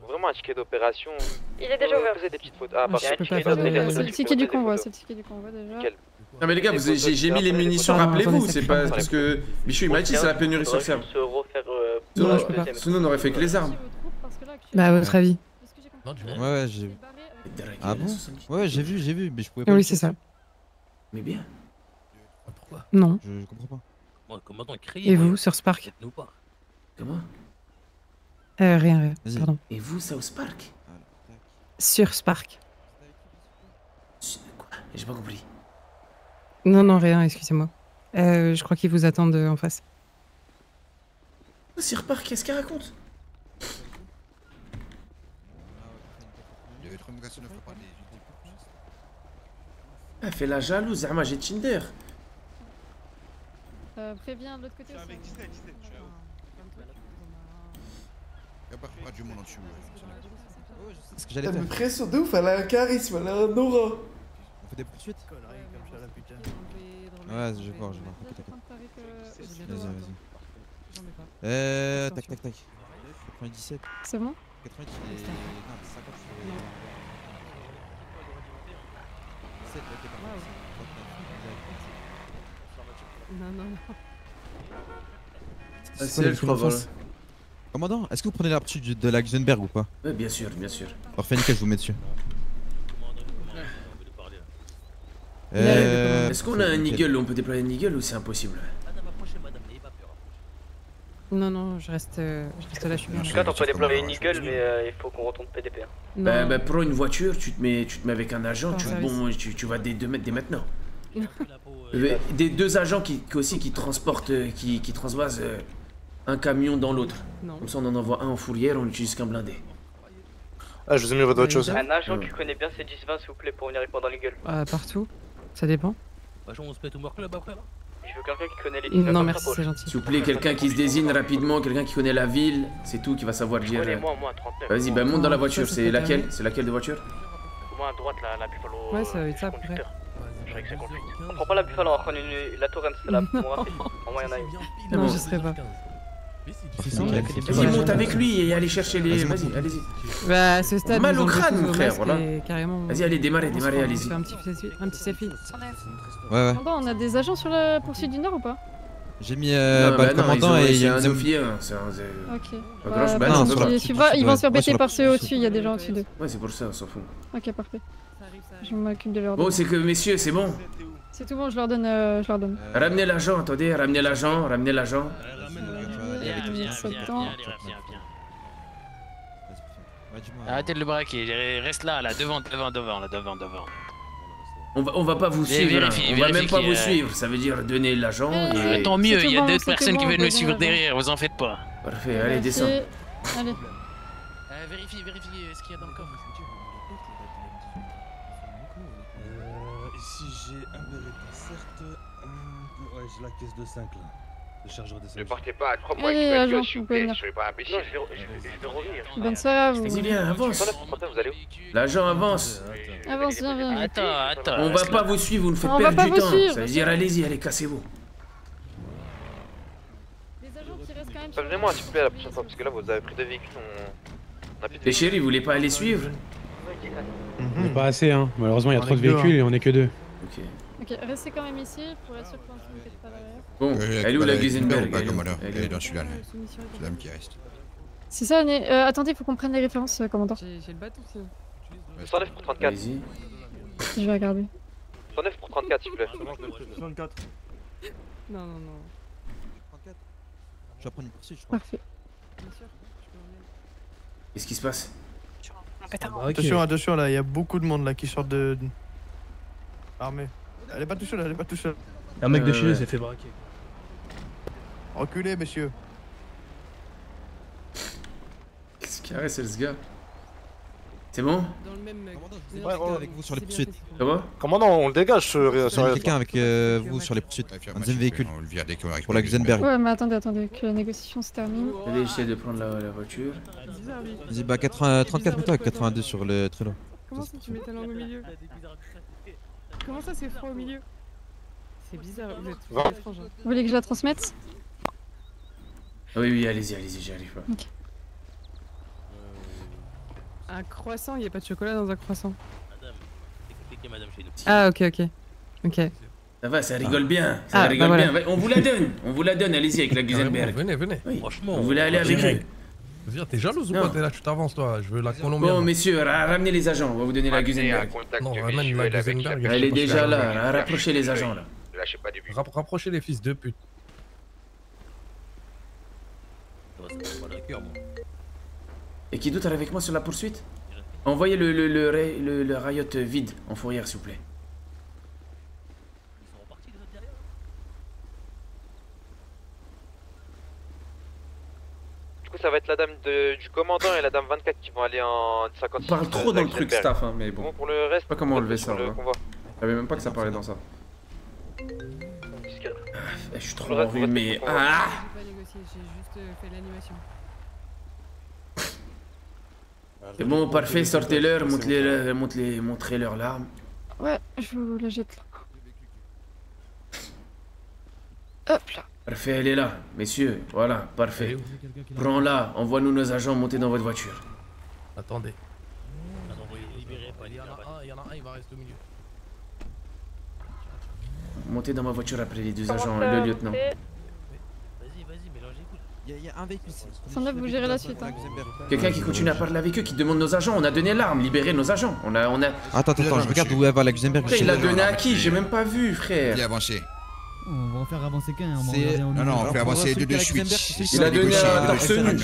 Vraiment un ticket d'opération. Il est déjà ouvert. Faisait des petites photos. Ah, c'est le ticket du convoi, déjà. Non mais les gars, j'ai mis les munitions, rappelez-vous, c'est pas parce que Bichou il m'a dit c'est la pénurie sur le serveur. Non, je peux pas. Sinon on aurait fait que les armes. Bah à votre avis. Ouais, j'ai vu. Ah bon? Ouais, j'ai vu, mais je pouvais pas. Oui, c'est ça. Mais bien. Pourquoi? Non. Je comprends pas. Et vous, sur Spark? Comment? Rien. Pardon. Et vous, South Park? Sur Spark. Quoi? J'ai pas compris. Non, non, rien, excusez-moi. Je crois qu'ils vous attendent en face. Sir Park, qu'est-ce qu'elle raconte? Elle fait la jalouse, Zama, j'ai Tinder. Préviens de l'autre côté aussi. Y'a pas du monde en dessous. C'est ce que j'allais Elle faire. me pression de ouf, elle a un charisme, elle a un aura. On fait des poursuites? Ouais, je vais voir, t'inquiète. Vas-y. Tac. 97. C'est bon? 90 et... Non, 50 c'est... 7, ok, Non. Ah, c'est elle, je crois, voilà. Commandant, est-ce que vous prenez l'aptitude de la Gusenberg ou pas? Ouais, bien sûr. Parfait, nickel, je vous mets dessus. Est-ce qu'on a un eagle? On peut déployer un eagle ou c'est impossible? Non, je reste là, je suis bien. En tout cas, on peut déployer une eagle, mais il faut qu'on retourne PDP. Bah, prends une voiture, tu te mets avec un agent, tu vas des 2 mètres dès maintenant. Des 2 agents qui transportent, qui transvasent un camion dans l'autre. Comme ça, on en envoie un en fourrière, on n'utilise qu'un blindé. Ah, je vous ai mis votre autre chose. Un agent qui connaît bien ces 10-20, s'il vous plaît, pour venir répondre dans l'eagle. Partout. Ça dépend. On se met au club après. Je veux quelqu'un qui connaît les 10-20. Non, merci, c'est gentil. S'il vous plaît, quelqu'un qui se désigne rapidement, quelqu'un qui connaît la ville, c'est tout, qui va savoir dire. Moi, 39. Vas-y, bah monte dans la voiture, c'est laquelle? C'est laquelle de voiture? Moi, à droite, la Buffalo. Ouais, ça va être ça, après. Je croyais que c'est conduite. On prend pas la Buffalo, on va prendre la Torrent, c'est la plus rapide. Au moins, il y en a une. Non, je serai pas. Vas-y, monte avec lui et allez chercher les. Vas-y, allez-y. Bah, à ce stade, mal ils au ont crâne, tous mon vos frère, masques voilà. et carrément. Vas-y, allez, démarrez, allez-y. On fait un petit selfie. Ouais. Commandant, on a des agents sur la poursuite du Nord ou pas? J'ai mis le commandant et il y a un une Zofia. Ok. Non, ils vont se faire péter par ceux au-dessus, il y a des gens au-dessus d'eux. Ouais, c'est pour ça, on s'en fout. Ok, parfait. Je m'occupe de leur Bon, c'est que, messieurs, c'est bon. C'est tout bon, je leur donne. Ramenez l'agent, attendez, ramenez l'agent. Viens. Arrêtez de le braquer, reste là, devant. On va pas vous suivre, on va même pas vous suivre, ça veut dire donner l'agent et... Tant mieux, il y a 2 personnes qui veulent nous suivre derrière, vous en faites pas. Parfait, allez, descends. Allez. Vérifie ce qu'il y a dans le coffre. Ici j'ai un Beretta, certes. Ouais, j'ai la caisse de 5 là. Le chargeur des 5. Ne partez pas à 3 mois Allez, avec agent, s'il vous vous pouvez plaît, venir. soyez pas imbécile. Non, je vais revenir. Bonne soirée à vous. Vas-y, viens, avance. Vous allez où? L'agent avance. Avance, viens. Attends. On va pas vous suivre, vous nous faites On va perdre pas du vous temps. suivre. Ça veut dire, allez, cassez-vous. Les agents qui restent quand même. Prévenez-moi s'il vous plaît la prochaine fois, parce que là vous avez pris 2 véhicules, on a plus de Les chéris, vous voulez pas aller suivre? On n'est pas assez, hein. Malheureusement, il y a trop de véhicules et on est que 2. Ok, restez quand même ici pour être sûr que l'ensemble ne pas derrière. Bon, elle est où la Gusenberg? Elle est dans celui-là, c'est l'homme qui reste. C'est ça, attendez, faut qu'on prenne les références, commandant. J'ai le bateau aussi. 109 pour 34. Vas-y. Je vais regarder. 109 pour 34 s'il vous plaît. 64. Non. Je vais prendre une poursuite, je crois. Parfait. Qu'est-ce qui se passe? Attention là, il y a beaucoup de monde là qui sort de... Armée. Elle est pas tout seule, Un mec de chez eux s'est fait braquer. Reculez, messieurs. Qu'est-ce qu'il y a, c'est ce gars? C'est bon? Avec vous sur les poursuites. Comment? Commandant, on le dégage Quelqu'un avec vous sur les poursuites. Un deuxième véhicule. Pour la Gusenberg. Ouais, mais attendez, que la négociation se termine. Allez, j'essaie de prendre la voiture. Vas-y, bah 34 motos avec 82 sur le traîneau. Comment ça, tu mets ta langue au milieu? Comment ça, c'est froid au milieu? C'est bizarre, vous êtes étrange. Vous voulez que je la transmette? Oui, allez-y, j'y arrive pas. Ok. Un croissant, il n'y a pas de chocolat dans un croissant. Madame, expliquez madame chez nous. Ah, ok. Ça va, ça rigole bien, bien. On vous la donne, allez-y avec la Gusenberg. Venez. Oui. Franchement. Vous voulez aller avec eux? T'es jalouse ou quoi? T'es là, tu t'avances toi. Je veux la colombienne. Bon, messieurs, ramenez les agents, on va vous donner la Gusenberg. Non, ramène la Gusenberg. Elle est déjà là, rapprochez les agents là. Lâchez pas du but. Rapprochez les fils de pute. Et qui d'autre est avec moi sur la poursuite? Envoyez le Riot vide en fourrière, s'il vous plaît. Du coup, ça va être la dame du commandant et la dame 24 qui vont aller en 56. On parle trop dans le truc staff, hein, mais bon. Pour le reste, je sais pas comment enlever ça. le convoi. Je savais même pas que ça parlait dans ça. Je suis trop enrhumé. Ah! J'ai pas négocié, j'ai juste fait l'animation. C'est bon, parfait, sortez-leur, montrez-leur l'arme. Ouais, je vous la jette là. Hop là. Parfait, elle est là. Messieurs, voilà, parfait. Prends-la, envoie-nous nos agents monter dans votre voiture. Attendez. Il y en a un, il va rester au milieu. Montez dans ma voiture après les deux agents et le lieutenant. Vas-y, mélangez tout. Il y a un véhicule. Sans vous gérez la suite. Hein. Quelqu'un qui continue à parler avec eux, qui demande nos agents. On a donné l'arme, libérez nos agents. On a... Attends, je regarde où elle va la Gusenberg. Il l'a donné à qui? J'ai même pas vu, frère. Il a avancé. On va en faire avancer qu'un. Non, on fait avancer deux de suite. Il a donné à torse nu.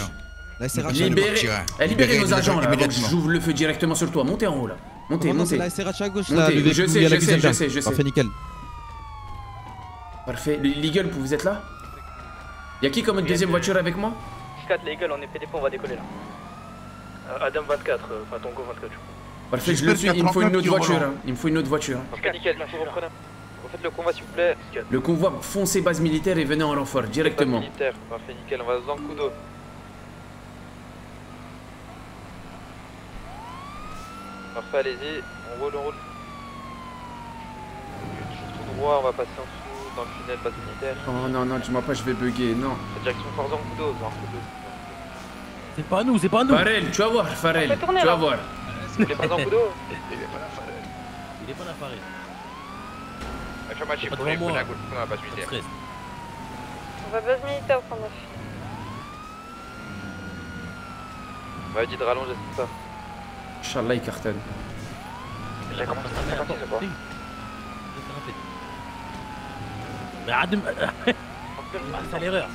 Libérez nos agents là, avant que j'ouvre le feu directement sur toi. Montez en haut là. Montez. La SRH à gauche, je sais. Parfait, nickel. Parfait. L'Eagle, vous êtes là? Y'a qui comme une deuxième voiture avec moi? 4 l'Eagle, on est PDP, on va décoller là. Adam 24, enfin Tongo 24. Parfait, je le suis. Il me faut une autre voiture. Il me faut une autre voiture. Nickel, vous reprenez. Refaites le convoi s'il vous plaît. Le convoi, foncez base militaire et venez en renfort directement. Base militaire, parfait, nickel, on va dans le coup d'eau. Parfait, allez-y, on roule. Tout droit, on va passer en dessous, dans le tunnel base militaire. Oh non, dis-moi pas, je vais bugger, non. Direction Forzan coup d'eau, dans le coup d'eau. C'est pas nous. Farel, tu vas voir, Farel, tu vas voir. Il est pas dans le coup d'eau? Il est pas là, Farel. Faccio match pour lui, la base militaire. On va base militaire pour moi. On m'a dit de rallonger ça. Inch'Allah, il cartonne. J'ai commencé à faire c'est quoi? Mais Adam... c'est l'erreur.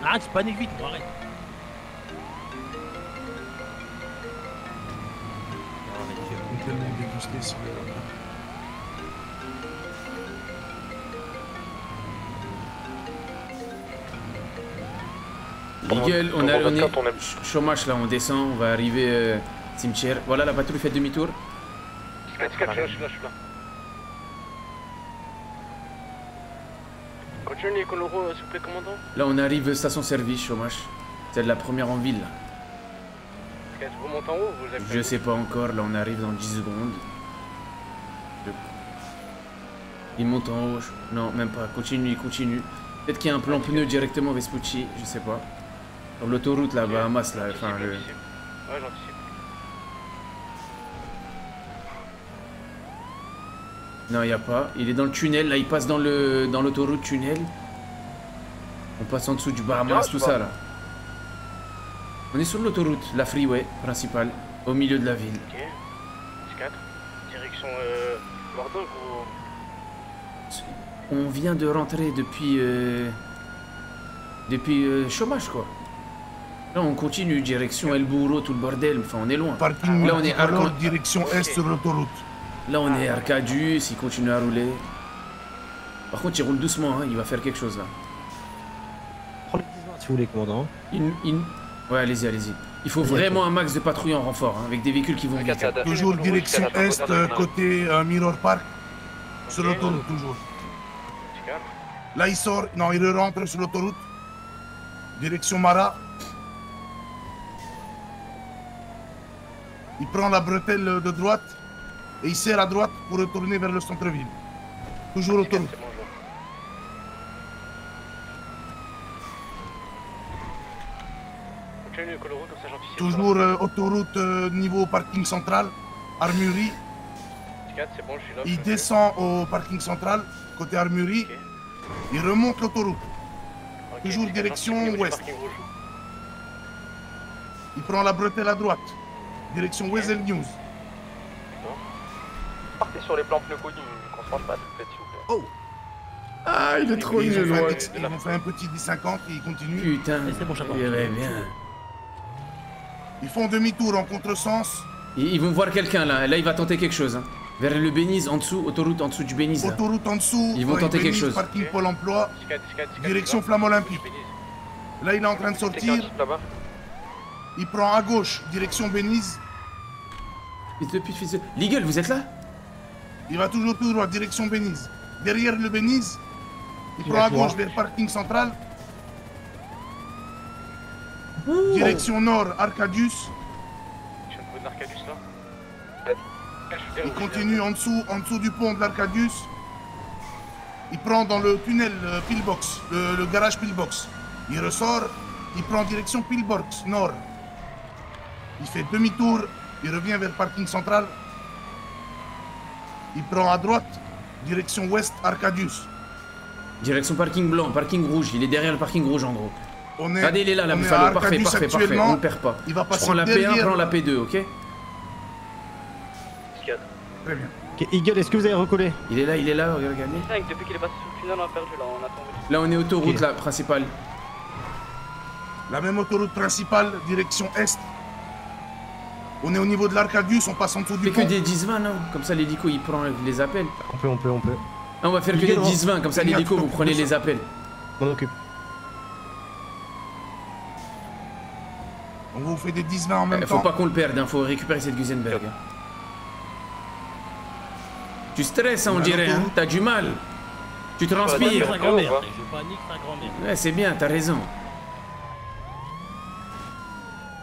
Ah, tu paniques vite, arrête. Tellement dégusté sur Eagle, on est chômage là, on descend, on va arriver cimetière. Voilà, la patrouille fait demi-tour. Je suis là. Continue, Coloro, s'il vous plaît, commandant. Là, on arrive station service, chômage. C'est la première en ville là. Vous montez en haut ou vous avez... Je sais pas encore, là on arrive dans 10 secondes. Il monte en haut, non même pas, continue. Peut-être qu'il y a un plan pneu directement Vespucci, je sais pas. Sur l'autoroute là, Bahamas là, enfin le... Ouais, j'anticipe. Non, il y a pas, il est dans le tunnel, là il passe dans l'autoroute tunnel. On passe en dessous du Bahamas, tout ça là. On est sur l'autoroute, la freeway principale, au milieu de la ville. Ok. 4. Direction Bordeaux ou... On vient de rentrer depuis chômage quoi. Là on continue, direction El Bourro, tout le bordel, enfin on est loin. Parking là on est direction est sur l'autoroute. Là on est Arcadius, il continue à rouler. Par contre il roule doucement, hein, il va faire quelque chose là. Si vous voulez, commandant. Ouais, allez-y. Il faut vraiment un max de patrouilles en renfort, hein, avec des véhicules qui vont vite. Toujours direction est, côté Mirror Park. Sur l'autoroute, toujours. Là, il sort, non, il rentre sur l'autoroute. Direction Mara. Il prend la bretelle de droite et il serre à droite pour retourner vers le centre-ville. Toujours autoroute. Toujours autoroute niveau parking central, armurerie. Bon, je suis là, il descend au parking central, côté armurerie. Il remonte l'autoroute. Toujours direction ouest. Il prend la bretelle à droite. Direction Weasel News. Partez sur les plans pneus connus, qu'on se range pas, s'il vous plaît. Oh! Ah, il est trop nul, ouais. Ils ont fait un petit 10-50 et il continue. Putain, c'est bon, il irait bien. Ils font demi-tour en contresens. Ils vont voir quelqu'un là. Là, il va tenter quelque chose. Hein. Vers le Béniz, en dessous, autoroute en dessous du Béniz. Autoroute en dessous. Ils vont tenter quelque chose. Parking Pôle emploi. Direction Flamme Olympique. Là, il est en train de sortir. Il prend à gauche, direction Béniz. Fils de pute, fils de... Legal, vous êtes là? Il va toujours tout droit, direction Béniz. Derrière le Béniz, il prend à gauche vers parking central. Direction nord, Arcadius. Il continue en dessous du pont de l'Arcadius. Il prend dans le tunnel Pillbox, le garage Pillbox. Il ressort, il prend direction Pillbox, nord. Il fait demi-tour, il revient vers parking central. Il prend à droite, direction ouest, Arcadius. Direction parking blanc, parking rouge. Il est derrière le parking rouge en gros. Regardez, il est là, on est Buffalo. à Parfait, Arcadius parfait, parfait. On ne perd pas. Il va Je passer prends la P1, derrière. prends la P2, ok? Très bien. Ok, Eagle, est-ce que vous avez recollé? Il est là, regardez. Depuis qu'il est passé sur le tunnel, on a perdu là, on attend. Là, on est autoroute, là, principale. La même autoroute principale, direction est. On est au niveau de l'Arcadius, on passe en dessous du Fait pont. que des 10-20, non? Comme ça, l'hélico, il prend les appels. On peut. Ah, on va faire que des 10-20, comme ça, l'hélico, vous prenez les appels. On occupe. On vous fait des 10-20 en même temps. Faut pas qu'on le perde, hein. Faut récupérer cette Gusenberg. Tu stresses, hein, on dirait, hein. T'as du mal. Tu transpires. Ouais, c'est bien, t'as raison.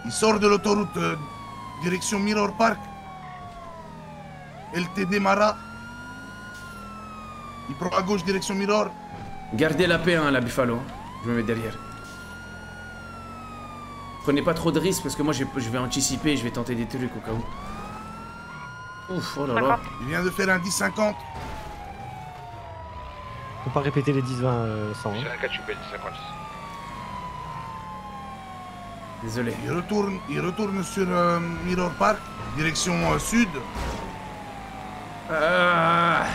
Il sort de l'autoroute direction Mirror Park. LTD Mara. Il prend à gauche direction Mirror. Gardez la P1, la Buffalo. Je me mets derrière. Prenez pas trop de risques parce que moi je vais anticiper, je vais tenter des trucs au cas où. Ouf, oh là là. Il vient de faire un 10-50. Faut pas répéter les 10-20 sans. Hein. Désolé. Il retourne sur Mirror Park, direction sud. Ah.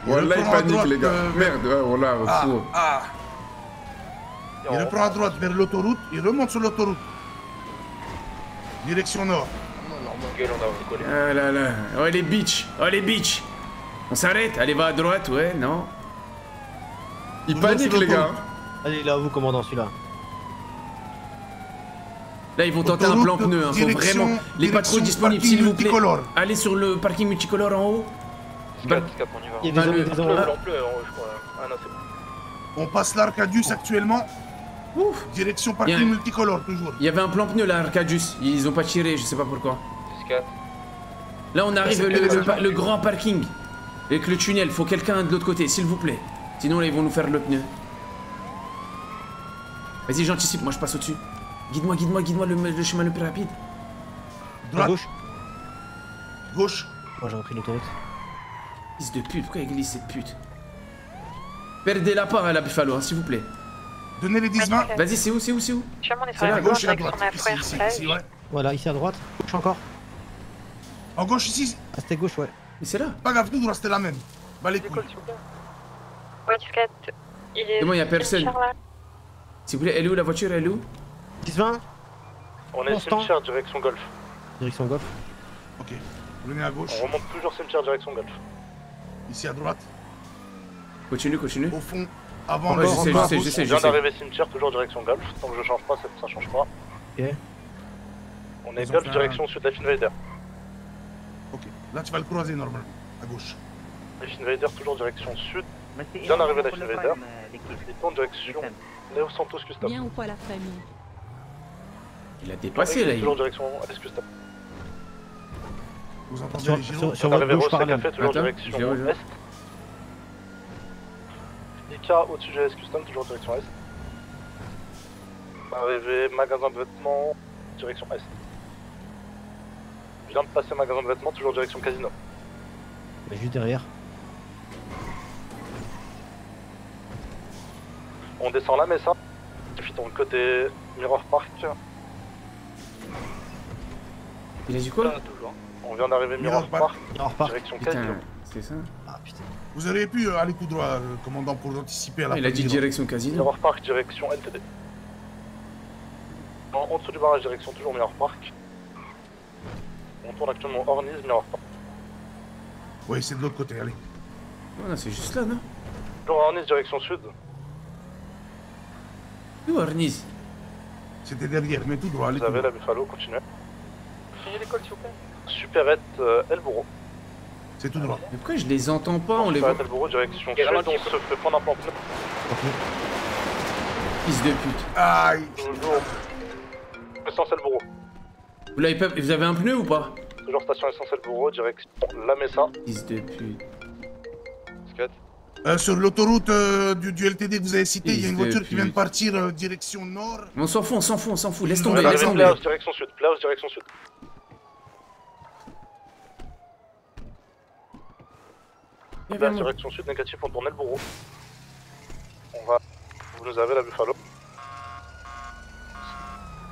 Voilà, il panique les gars. Merde, ouais, voilà. Il reprend à droite vers l'autoroute, il remonte sur l'autoroute. Direction nord. Ah là là. Oh les bitches. Oh les bitches. On s'arrête. Allez, va à droite, ouais, non. Il panique les gars. Allez, là, vous, commandant, celui-là. Là, ils vont tenter un plan pneu, hein. Faut vraiment. Les patrouilles disponibles, s'il vous plaît. Allez sur le parking multicolore en haut. Il y a des hommes, des hommes. On passe l'Arcadius actuellement. Ouf. Direction parking multicolore, toujours. Il y avait un plan pneu là, Arcadius. Ils ont pas tiré, je sais pas pourquoi. Là, on arrive le grand parking. Avec le tunnel, faut quelqu'un de l'autre côté, s'il vous plaît. Sinon, là, ils vont nous faire le pneu. Vas-y, j'anticipe, moi je passe au-dessus. Guide-moi le chemin le plus rapide. Droite. Gauche. Gauche. Moi, j'ai repris l'autoroute. Fils de pute, pourquoi il glisse cette pute? Perdez la part à la Buffalo, hein, s'il vous plaît. Donnez les 10-20. Vas-y, c'est où? C'est à gauche et à droite. Ici, ouais. Voilà, ici à droite. Gauche encore. En gauche ici. Ah, c'était gauche, ouais. Mais c'est là. Pas grave, tout droit, c'était la même. Bah les couilles. Ouais, il est. C'est bon, y'a personne. S'il vous plaît, elle est où la voiture? Elle est où? 10-20. On est cimetière, direction golf. Direction golf. Ok. Venez à gauche. On remonte toujours cimetière, direction golf. Ici à droite. Continue. Au fond, avant le. Je viens d'arriver cimetière, toujours direction golf. Tant que je change pas, ça change pas. Ok. On est golf, direction sud, Life Invader. Ok. Là, tu vas le croiser normalement. À gauche. Life Invader, toujours direction sud. Je viens d'arriver Life Invader. Et tourne direction Neo Santos Custom. Bien ou pas la famille? Il a dépassé là. Toujours direction Alice Custom. Vous entendez les gyros? Sur votre gauche, par là. Café, toujours direction est. Ika au-dessus de Alice Custom, toujours direction est. Arrivé magasin de vêtements, direction est. Je viens de passer magasin de vêtements, toujours direction casino. Mais juste derrière. On descend la Mesa, puis dans le côté Mirror Park. Il a dit quoi? Toujours. On vient d'arriver Mirror Park, direction casino. C'est ça? Ah putain. Vous auriez pu aller tout droit, commandant, pour anticiper à la Il a dit direction casino. Mirror Park, direction LTD. En dessous du barrage, direction toujours Mirror Park. On tourne actuellement hors Nice, Mirror Park. Oui, c'est de l'autre côté, allez. Oh non, c'est juste là, non? Toujours hors Nice, direction sud. Où Orniz? C'était derrière, mais tout droit, allez. Vous avez la Buffalo, continuez. Finissez l'école, s'il vous plaît. Supérette El Bourreau. C'est tout droit. Mais pourquoi je les entends pas? On les voit. Supérette El Bourreau, direction sud, on se fait prendre un plan pneu. Fils de pute. Aïe. Toujours. Essentiel Bourreau. Vous avez un pneu ou pas? Toujours station Essentiel Bourreau, direction La Mesa. Fils de pute. Sur l'autoroute du LTD que vous avez cité, il y a une voiture qui vient de partir direction nord. On s'en fout, on s'en fout, on s'en fout. Laisse tomber, Ouais, laisse tomber. Playhouse, direction sud. Playhouse, direction sud. Playhouse, direction sud, négatif, on tourne El Bourreau. On va... Vous nous avez la Buffalo.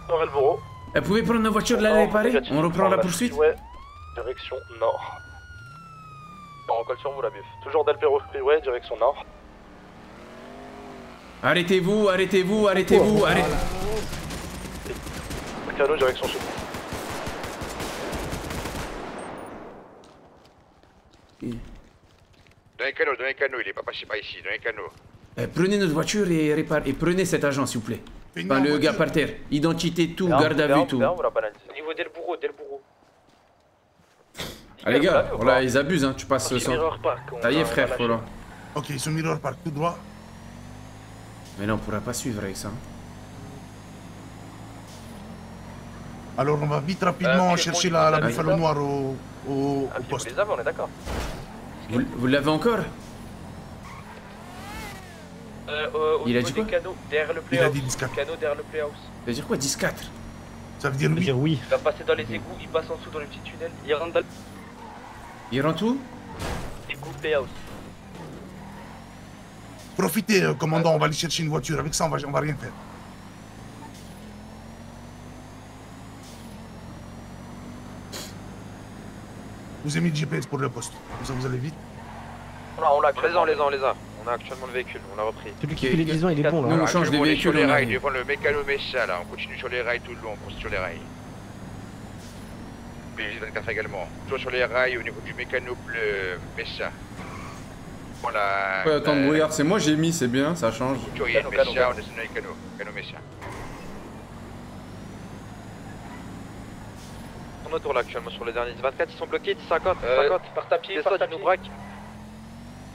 Nord El Bourreau. Vous pouvez prendre nos voitures de la réparer? On reprend la poursuite? Ouais, direction nord. On recolle sur vous la bif. Toujours Del Perro Freeway, direction nord. Arrêtez-vous, arrêtez-vous, arrêtez-vous, arrêtez. Cano, direction sud. Dans les canaux, il est pas passé par ici, dans les canaux. Prenez notre voiture et réparez. Et prenez cet agent, s'il vous plaît. Enfin, le gars par terre. Identité, tout, garde à vue, tout. Au niveau Del Bourreau, Ah les gars, voilà, ils abusent, hein, tu passes sans... Ça y est frère, voilà. Ok, ils sont Mirror Park tout droit. Mais là on pourra pas suivre avec ça. Alors on va vite rapidement chercher la Buffalo noire au poste. Vous les avez, on est d'accord. Vous l'avez encore? Il a dit quoi? Derrière le Il a dit 10-4. Canot derrière le playhouse. Ça veut dire quoi 10-4? Ça veut dire oui. Oui. Il va passer dans les égouts, il passe en dessous dans le petit tunnel, il rentre dans Il rentre où? l'égout playhouse. Profitez, commandant, on va aller chercher une voiture. Avec ça, on va rien faire. Vous avez mis le GPS pour le poste. Comme ça, vous allez vite. On l'a, on les a. On a actuellement le véhicule, on l'a repris. Celui qui fait les 10 ans, il est bon là. Nous on change des véhicules. Sur les rails, devant le mécano Mesha là, on continue sur les rails tout le long, on continue sur les rails. BJ24 également. Toujours sur les rails au niveau du mécano Mesha. Voilà. Ouais, attends, regarde, c'est moi j'ai mis, c'est bien, ça change. Couturier Mesha, on est sur le mécano Mesha. On est tour là actuellement sur les derniers 24, ils sont bloqués, 10-50, 50. Par tapis, Ils nous braquent.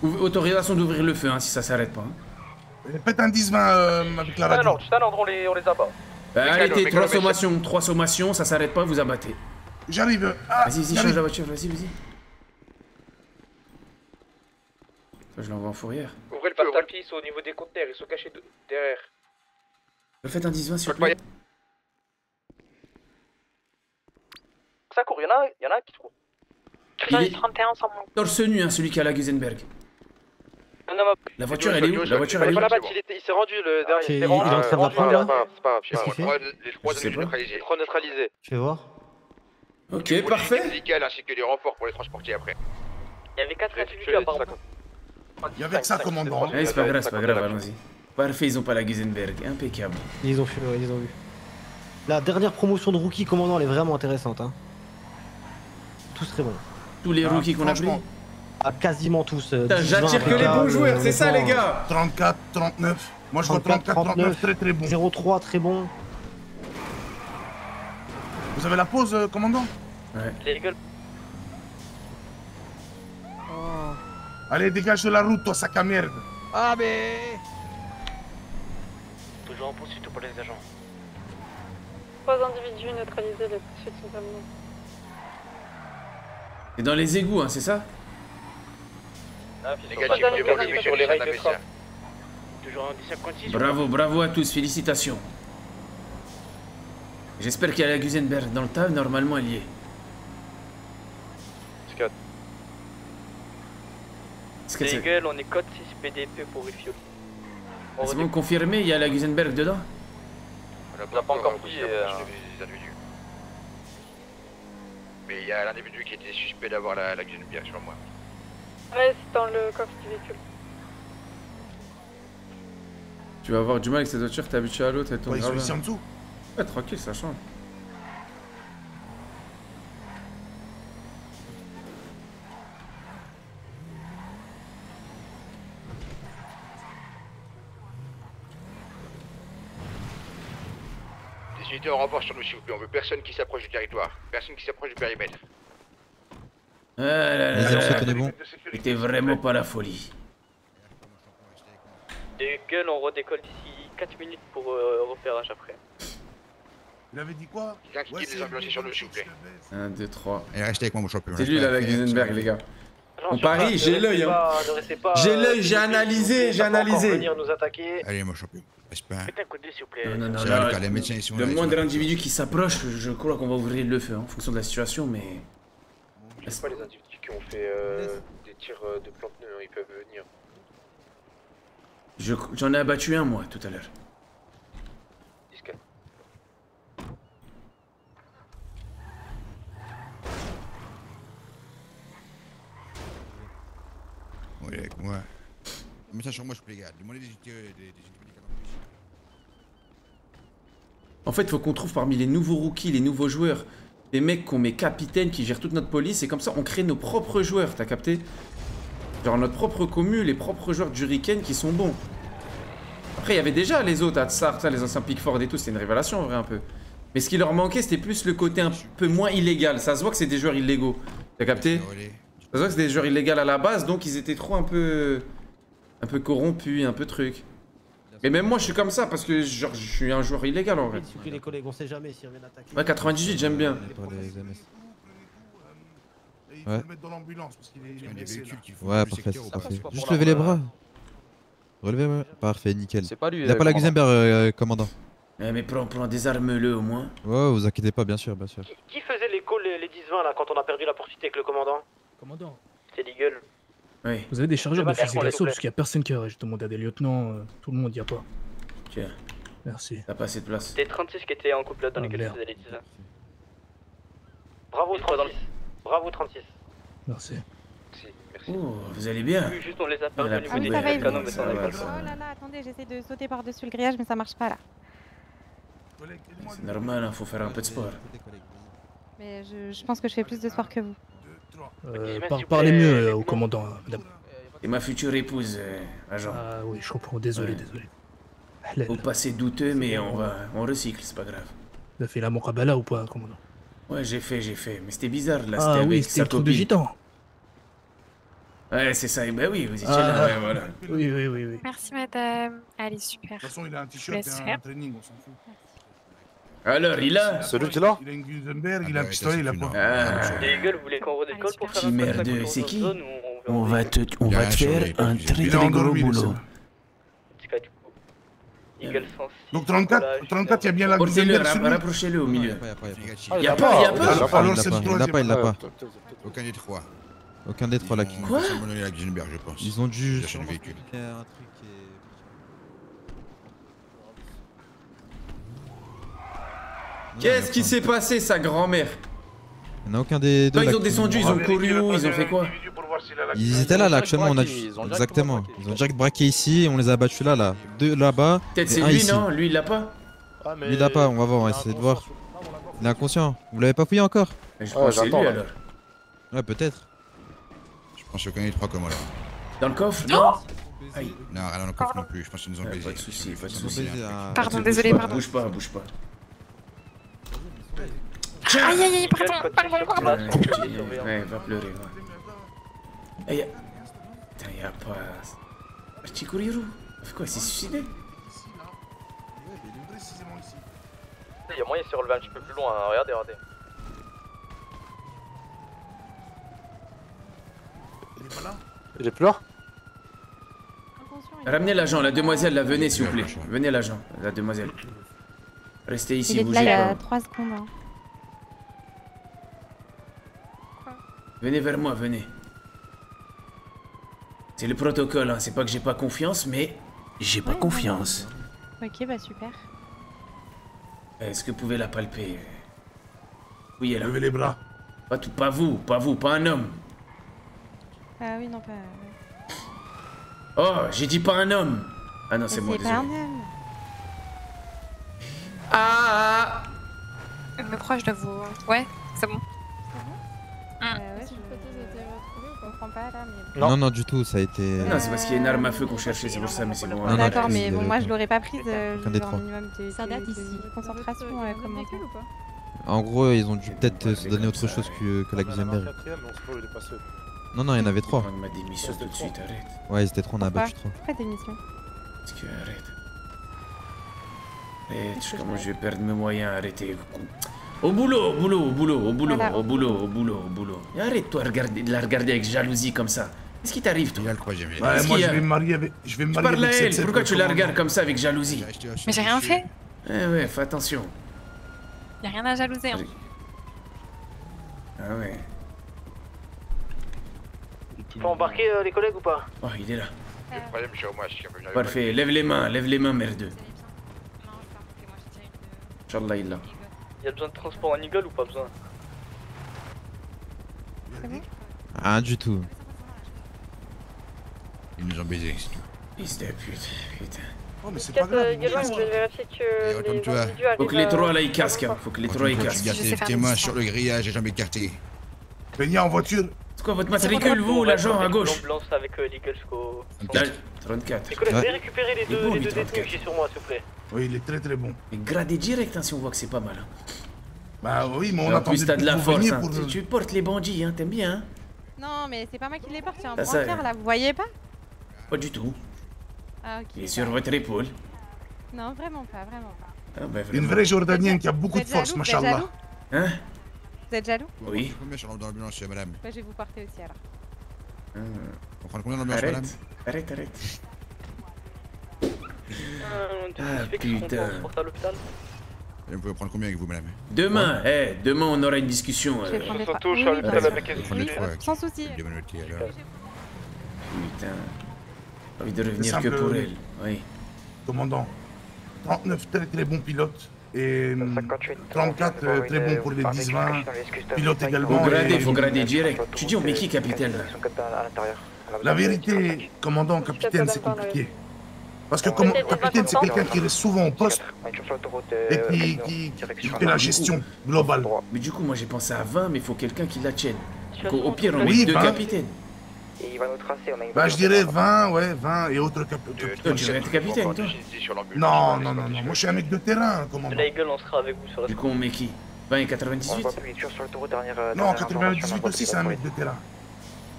Autorisation d'ouvrir le feu hein, si ça s'arrête pas. Hein. Faites un 10-20 avec la radio. Juste un ordre, on les abat. Arrêtez, 3 sommations, ça s'arrête pas, vous abattez. J'arrive. Vas-y, change la voiture, vas-y. Je l'envoie en fourrière. Ouvrez le par-tapis, ils sont au niveau des conteneurs, ils sont cachés derrière. Faites un 10-20 s'il vous plaît. Ça court, il y en a un qui court. Il est 31 sans moi. torse nu, hein, celui qui a la Gusenberg. La voiture elle est où? La voiture elle est où? Il s'est rendu le dernier. Il est en train de la prendre là? C'est pas grave, Qu'est-ce qu'il fait? Les 3 sais pas. neutralisés. neutralisé. Fais voir. Ok, parfait. Médical ainsi que des renforts pour les transporter après. Il y avait 4 individus apparemment. Il y avait que ça, commandant. Eh, c'est pas grave, allons-y. Parfait, ils ont pas la Gusenberg, impeccable. Ils ont fait, ouais, ils ont vu. La dernière promotion de rookie commandant, elle est vraiment intéressante. Hein. Tous très bons. Tous les rookies qu'on a pris? Ah, quasiment tous. J'attire que les bons joueurs, c'est ça les gars. 34, 39. Moi je vois 34, 39, très bon. 03, très bon. Vous avez la pause, commandant? Ouais. Les gueules. Allez, dégage de la route, toi, sac à merde. Ah, mais. Toujours en poursuite pour les agents. 3 individus neutralisés, les poursuites sont terminées. Et dans les égouts, hein, c'est ça? Négatif, je sur les rails de train. Toujours en 10-56. Bravo à tous, félicitations. J'espère qu'il y a la Gusenberg dans le tas, normalement elle y est. Les gueules, on est code 6 PDP pour refuel. C'est bon, confirmé, il y a la Gusenberg dedans? On n'a pas encore pris. Mais il y a l'individu qui était suspect d'avoir la Gusenberg sur moi. Ouais, c'est dans le coffre du véhicule. Tu vas avoir du mal avec cette voiture, t'es habitué à l'autre, elle tombe Ouais, ils sont grave. ici en dessous. Ouais, tranquille, ça change. Des unités en renfort sur nous, s'il vous plaît. On veut personne qui s'approche du territoire. Personne qui s'approche du périmètre. Ah là là Vas-y, on là. se tenait bon. C'était vraiment pas la folie. Des gueules, on redécolle d'ici 4 minutes pour repérage après. Il avait dit quoi? Quelqu'un qui quitte les ambulanciers sur nous, s'il vous plaît. 1, 2, 3. Et restez avec moi, mon champion. C'est lui là, la Gusenberg, les gars. On sur parie, place, j'ai ne l'œil. restez Hein. pas- ne restez pas, J'ai l'œil, j'ai s'il vous plaît, analysé, j'ai ça peut encore analysé. venir nous attaquer. Allez, mon champion. Respect. Faites un coup de dé, s'il vous plaît. Non, non, non, C'est là, vrai, les médecins, ils sont le là, ils moindre sont là. individu qui s'approche, je crois qu'on va ouvrir le feu, hein, en fonction de la situation, mais... Je sais pas les individus qui ont fait des tirs de plante-pneus, ils peuvent venir. J'en ai abattu un, moi, tout à l'heure. Discat. Oui, avec moi. Mais ça sur moi, je peux les gars. Demandez des unités En fait, il faut qu'on trouve parmi les nouveaux rookies, les nouveaux joueurs, des mecs qu'on met capitaines, qui gèrent toute notre police, et comme ça, on crée nos propres joueurs, t'as capté? Genre notre propre commu, les propres joueurs d'Hurricane qui sont bons. Après, il y avait déjà les autres, Atsar, les anciens Pickford et tout, c'était une révélation, en vrai, un peu. Mais ce qui leur manquait, c'était plus le côté un peu moins illégal. Ça se voit que c'est des joueurs illégaux, t'as capté? Ça se voit que c'est des joueurs illégaux à la base, donc ils étaient trop un peu corrompus, un peu truc. Mais même moi, je suis comme ça, parce que genre, je suis un joueur illégal, en vrai. S'il vous plaît, les collègues, on sait jamais s'ils reviennent attaquer. Ouais, 98, j'aime bien. Pour les MS. Il faut Ouais. le mettre dans l'ambulance parce qu'il est blessé, là. Ouais, parfait, c'est parfait. Juste lever les bras. Relevez, ouais. Parfait, nickel. C'est pas lui, Il a pas la Gusenberg, commandant. Mais prends, désarme-le au moins. Ouais, vous inquiétez pas, bien sûr, bien sûr. Qui faisait les calls, les 10-20 là, quand on a perdu la poursuite avec le commandant? Commandant. C'est l'Eagle. Oui. Vous avez des chargeurs Je de vais fusil faire d'assaut s'il vous parce qu'il y a personne qui a. J'ai demandé à des lieutenants, tout le monde y a pas. Tiens. Merci. T'as pas assez de place. C'était 36 qui étaient en couple dans lesquels merde. je faisais les 10 Bravo 36. Bravo 36. Merci. Oh, vous allez bien? Juste on les a perdus au niveau Ah oui, des ça va, canons, mais ça ça n'avait va, pas le ça choix. va. Oh là là, attendez, j'essaie de sauter par-dessus le grillage, mais ça marche pas là. C'est normal, hein, faut faire un peu de sport. Mais je pense que je fais plus de sport que vous. Parlez mieux au commandant, madame. Et ma future épouse, agent. Ah oui, je comprends, désolé, Ouais. désolé. Au passé douteux, mais on recycle, c'est pas grave. Vous avez fait la Mokabala ou pas, commandant? Ouais, j'ai fait, mais c'était bizarre là, Ah c'était oui, avec c'était sa le truc de copine. gitan. Ouais, c'est ça, et bah oui, vous étiez là, ouais, voilà. Oui, oui, oui, oui. Merci madame. Allez, super. De toute façon, il a un Je t-shirt laisse et un faire. training, on s'en fout. Alors, il a Celui qui est là? Il a une Gusenberg, il a un pistolet, il a quoi? Les Eagles, vous voulez qu'on redécolle pour faire Petit un merde, contact autour c'est de qui? zone ou On va te faire un très Il a très gros endormi, le boulot. seul. Eagle 106. Donc 34, il y a bien la Portez-le, Gusenberg sur lui. rapprochez-le au milieu. Ah, Y a pas. Alors c'est le Il l'a pas, il l'a pas. Aucun des trois. Aucun des trois là qui. Quoi? La Gusenberg, je pense. Ils ont dû. Sur le véhicule. Qu'est-ce qui s'est passé, sa grand-mère? Il n'y en a aucun des deux. Toi, là ils ont qui- descendu, ils ont couru où? Ils ont fait quoi? Ils étaient là, actuellement. On a. Exactement. Ils ont direct braqué ici et on les a abattus là. Deux là-bas. Peut-être et c'est un lui, ici. non? Lui, il l'a pas? Lui, il l'a pas, on va voir, on va essayer de voir. Il est inconscient. Vous l'avez pas fouillé encore? Je pense que c'est lui alors. Ouais, peut-être. Je pense qu'aucun des trois comme moi là. Dans le coffre? Non? Aïe. Non, rien dans le coffre non plus. Je pense qu'ils nous ont baisé. Pas de soucis, pas de Ils nous ont soucis. baisé, hein. Pardon, Bouge désolé, pas, pardon. Bouge pas, bouge pas. Aïe aïe aïe, pardon. Ouais, va pleurer, va. Eh, putain, y'a pas... Petit Kuriru? Il fait quoi? Il s'est suicidé? Il y a moyen de se relever un petit peu plus loin, hein. Regardez. Il est pas là? Il est plus là? Ramenez l'agent, la demoiselle, là, venez s'il vous plaît. Venez l'agent, la demoiselle. Restez ici, Il est bougez là il y a pas. 3 secondes. hein. Venez vers moi, venez. C'est le protocole, hein. C'est pas que j'ai pas confiance, mais j'ai pas confiance. Ok, bah super. Est-ce que vous pouvez la palper? Oui, elle a. Levez les bras. Pas vous, pas un homme. Ah oui, non, pas. Oh, j'ai dit pas un homme. Ah non, c'est moi, C'est pas un désolé. homme. Ah. Mais pourquoi je dois vous... Ouais, c'est bon. Est-ce que le prothèse a été retrouvée ou pas? Je comprends pas là, mais... Non, non, du tout, ça a été. Non, c'est parce qu'il y a une arme à feu qu'on cherchait, c'est pour ça, mais c'est bon. Non, D'accord, non, mais bon, désolé, moi quoi. je l'aurais pas prise. Aucun des trois. minimum de concentration. Comment véhicule ou pas? En gros, ils ont dû peut-être se donner autre chose que la Guisemberg. Non, non, il y en avait 3. On m'a démission tout de suite, arrête. Ouais, ils étaient 3, on a Pourquoi abattu 3. Pourquoi démission? Parce que arrête. Arrête, comment je vais perdre mes moyens, arrêtez. Au boulot, au boulot, au boulot, au boulot, Voilà. au boulot, au boulot, au boulot. Et arrête-toi de la regarder avec jalousie comme ça. Qu'est-ce qui t'arrive, toi? Ouais, moi, je vais me marier avec. Je vais me Tu marier parles à avec elle, cette pourquoi tu la commandant. regardes comme ça avec jalousie? Mais j'ai rien fait. Eh ouais, fais attention. Y'a rien à jalouser. Hein. Ah ouais. Faut embarquer les collègues ou pas? Oh, il est là. Le problème, j'ai au moins, je suis un peu Parfait, lève les mains, merdeux. Inch'Allah, il l'a. Y'a besoin de transport en Eagle ou pas besoin? Rien du tout. Ils nous ont baisé. Fils de pute, putain. Oh, mais c'est pas grave. Je vais vérifier que comme les toi. individus Faut que les trois là ils casquent, hein. Faut que les trois ils Tu casquent. gardes tes mains sur le grillage et jambes écartées. Peña en voiture. C'est quoi votre matricule, vous, l'agent à gauche? Blanc avec l'Eagle jusqu'au... Là, 34. Les collègues, Ouais. veuillez récupérer les Il est deux bon, lui, détenus 34. que j'ai sur moi, s'il vous plaît. Oui, il est très très bon. Mais gradé direct, hein, si on voit que c'est pas mal. Hein. Bah oui, mais on en attendait plus, t'as de la vous force. veniez Hein. pour- Tu portes les bandits, hein. T'aimes bien, hein? Non, mais c'est pas moi qui les porte, c'est un Ah, ça, brancard là, vous voyez pas? Pas du tout. Ah, ok. Il est sur votre épaule. Non, vraiment pas, vraiment pas. Ah, bah, Une vraiment. vraie Jordanienne qui a beaucoup Vous de êtes force, jaloux, vous êtes machallah. jaloux Hein? Vous êtes jaloux? Oui. Combien sur l'ambulance, madame? Bah, je vais vous porter aussi alors. On prend combien l'ambulance, madame? Arrête, arrête. Ah putain. Vous pouvez prendre combien avec vous, madame? Demain, demain on aura une discussion. Je vais prendre les trois. Surtout, je suis à l'hôpital avec un Oui, sans souci. Putain. J'ai envie de revenir C'est que simple. pour elle. Oui. Commandant. 39 très très bons pilotes. Et 34 très bons pour les 10-20. Pilotes également. Faut grader direct. Tu dis on met qui, capitaine là? La vérité, commandant, capitaine, c'est compliqué. Parce que comme capitaine, c'est quelqu'un qui reste souvent au poste et qui fait la gestion globale. Mais du coup, moi j'ai pensé à 20, mais il faut quelqu'un qui la tienne. Au pire, on Oui, met deux 20. capitaines. Bah, je dirais 20, ouais, 20 et autres capitaines. Toi, tu vas être capitaine, toi? Non, non, non, non. Moi, je suis un mec de terrain, commandant. La Eagle, on sera avec vous sur la... Du coup, on met qui? 20 et 98? Non, 98 aussi, c'est un mec de terrain.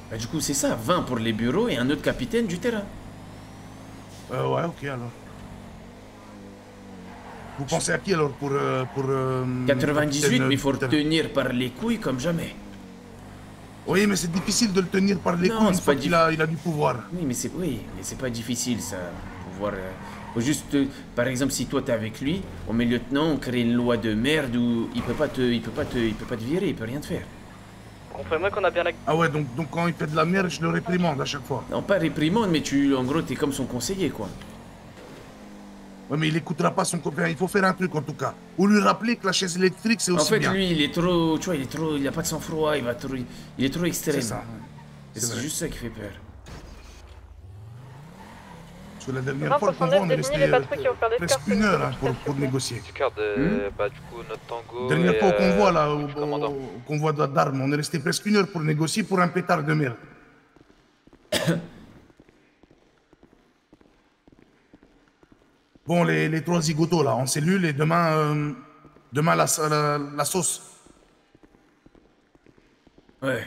Bah, du coup, c'est ça, 20 pour les bureaux et un autre capitaine du terrain. Ouais, ok, alors. Vous pensez à qui, alors, pour... 98, mais il faut le capitaine tenir par les couilles comme jamais. Oui, mais c'est difficile de le tenir par les Non, couilles une c'est fois pas qu'il a du pouvoir. Oui, mais c'est pas difficile, ça. Pouvoir... Faut juste, par exemple, si toi t'es avec lui, on met lieutenant, on crée une loi de merde où il peut pas te virer, il peut rien te faire. Comprenez-moi qu'on a bien la... Ah ouais, donc quand il fait de la merde, je le réprimande à chaque fois. Non, pas réprimande, mais en gros, t'es comme son conseiller, quoi. Ouais, mais il écoutera pas son copain. Il faut faire un truc en tout cas. Ou lui rappeler que la chaise électrique, c'est En aussi fait, bien. lui, il est trop, tu vois, il a pas de sang-froid, il est trop extrême. C'est ça. C'est juste ça qui fait peur. Parce que la dernière fois, le convoi, on est resté presque une heure hein, pour négocier. Bah, du coup, notre tango. La dernière fois au convoi, là, au commandant. convoi d'armes, on est resté presque une heure pour négocier pour un pétard de merde. Bon, les trois zigotos là, en cellule, et demain la sauce. Ouais.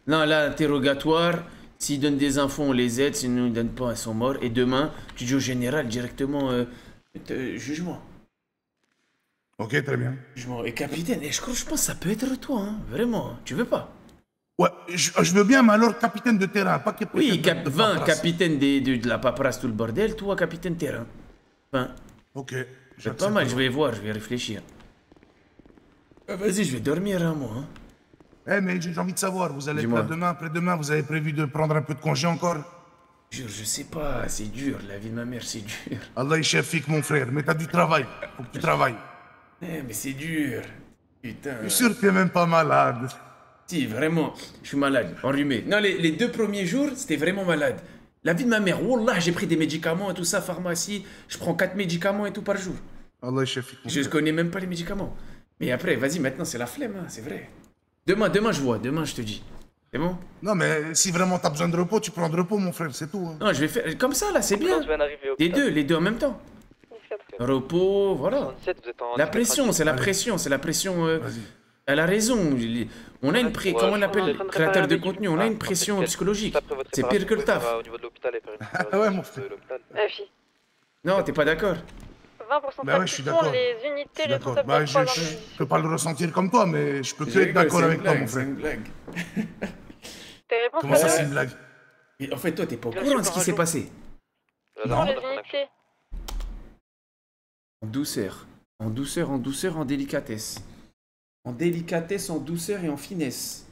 Non, là, interrogatoire. S'ils donnent des infos, on les aide. S'ils ne nous donnent pas, ils sont morts. Et demain, tu dis au général directement jugement. Ok, très bien. Jugement. Et capitaine, je pense que ça peut être toi, hein. Vraiment. Tu veux pas? Ouais, je veux bien, mais alors capitaine de terrain, pas capitaine Oui, de 20, paperasse. capitaine de la paperasse, tout le bordel. Toi, capitaine terrain. 20. Ok. C'est pas mal, je vais voir, je vais réfléchir. Vas-y, je vais dormir un mois. Hein. Eh, mais j'ai envie de savoir, vous allez être Dis-moi. là demain, après-demain, vous avez prévu de prendre un peu de congé encore? Je sais pas, c'est dur, la vie de ma mère, c'est dur. Allah ychafik, mon frère, mais t'as du travail, faut que tu travailles. Eh, mais c'est dur. Putain. Je suis sûr que t'es même pas malade. Si, vraiment, je suis malade, enrhumé. Non, les 2 premiers jours, c'était vraiment malade. La vie de ma mère, wallah, j'ai pris des médicaments et tout ça, pharmacie. Je prends 4 médicaments et tout par jour. Allah yashafik. Je connais même pas les médicaments. Mais après, vas-y, maintenant c'est la flemme, hein, c'est vrai. Demain je vois, demain je te dis. C'est bon? Non, mais si vraiment t'as besoin de repos, tu prends de repos, mon frère, c'est tout. Hein. Non, je vais faire comme ça, là, c'est bien. Les deux en même temps. Repos, voilà. La pression, c'est la pression, c'est la pression. Elle a raison. On a une pression, comment on l'appelle, créateur de contenu, on a une pression psychologique. C'est pire que le taf. Ah ouais, mon frère. Non, t'es pas d'accord? 20% de Bah ouais, je suis d'accord. les unités, les D'accord. Bah, je peux pas le ressentir comme toi, mais je peux que être d'accord avec toi, mon frère. C'est une blague. Tes réponses, Comment ça, c'est une blague? Mais en fait, toi, t'es pas au courant de ce qui s'est passé. Non. Les unités. En douceur. En douceur, en douceur, en délicatesse. En délicatesse, en douceur et en finesse.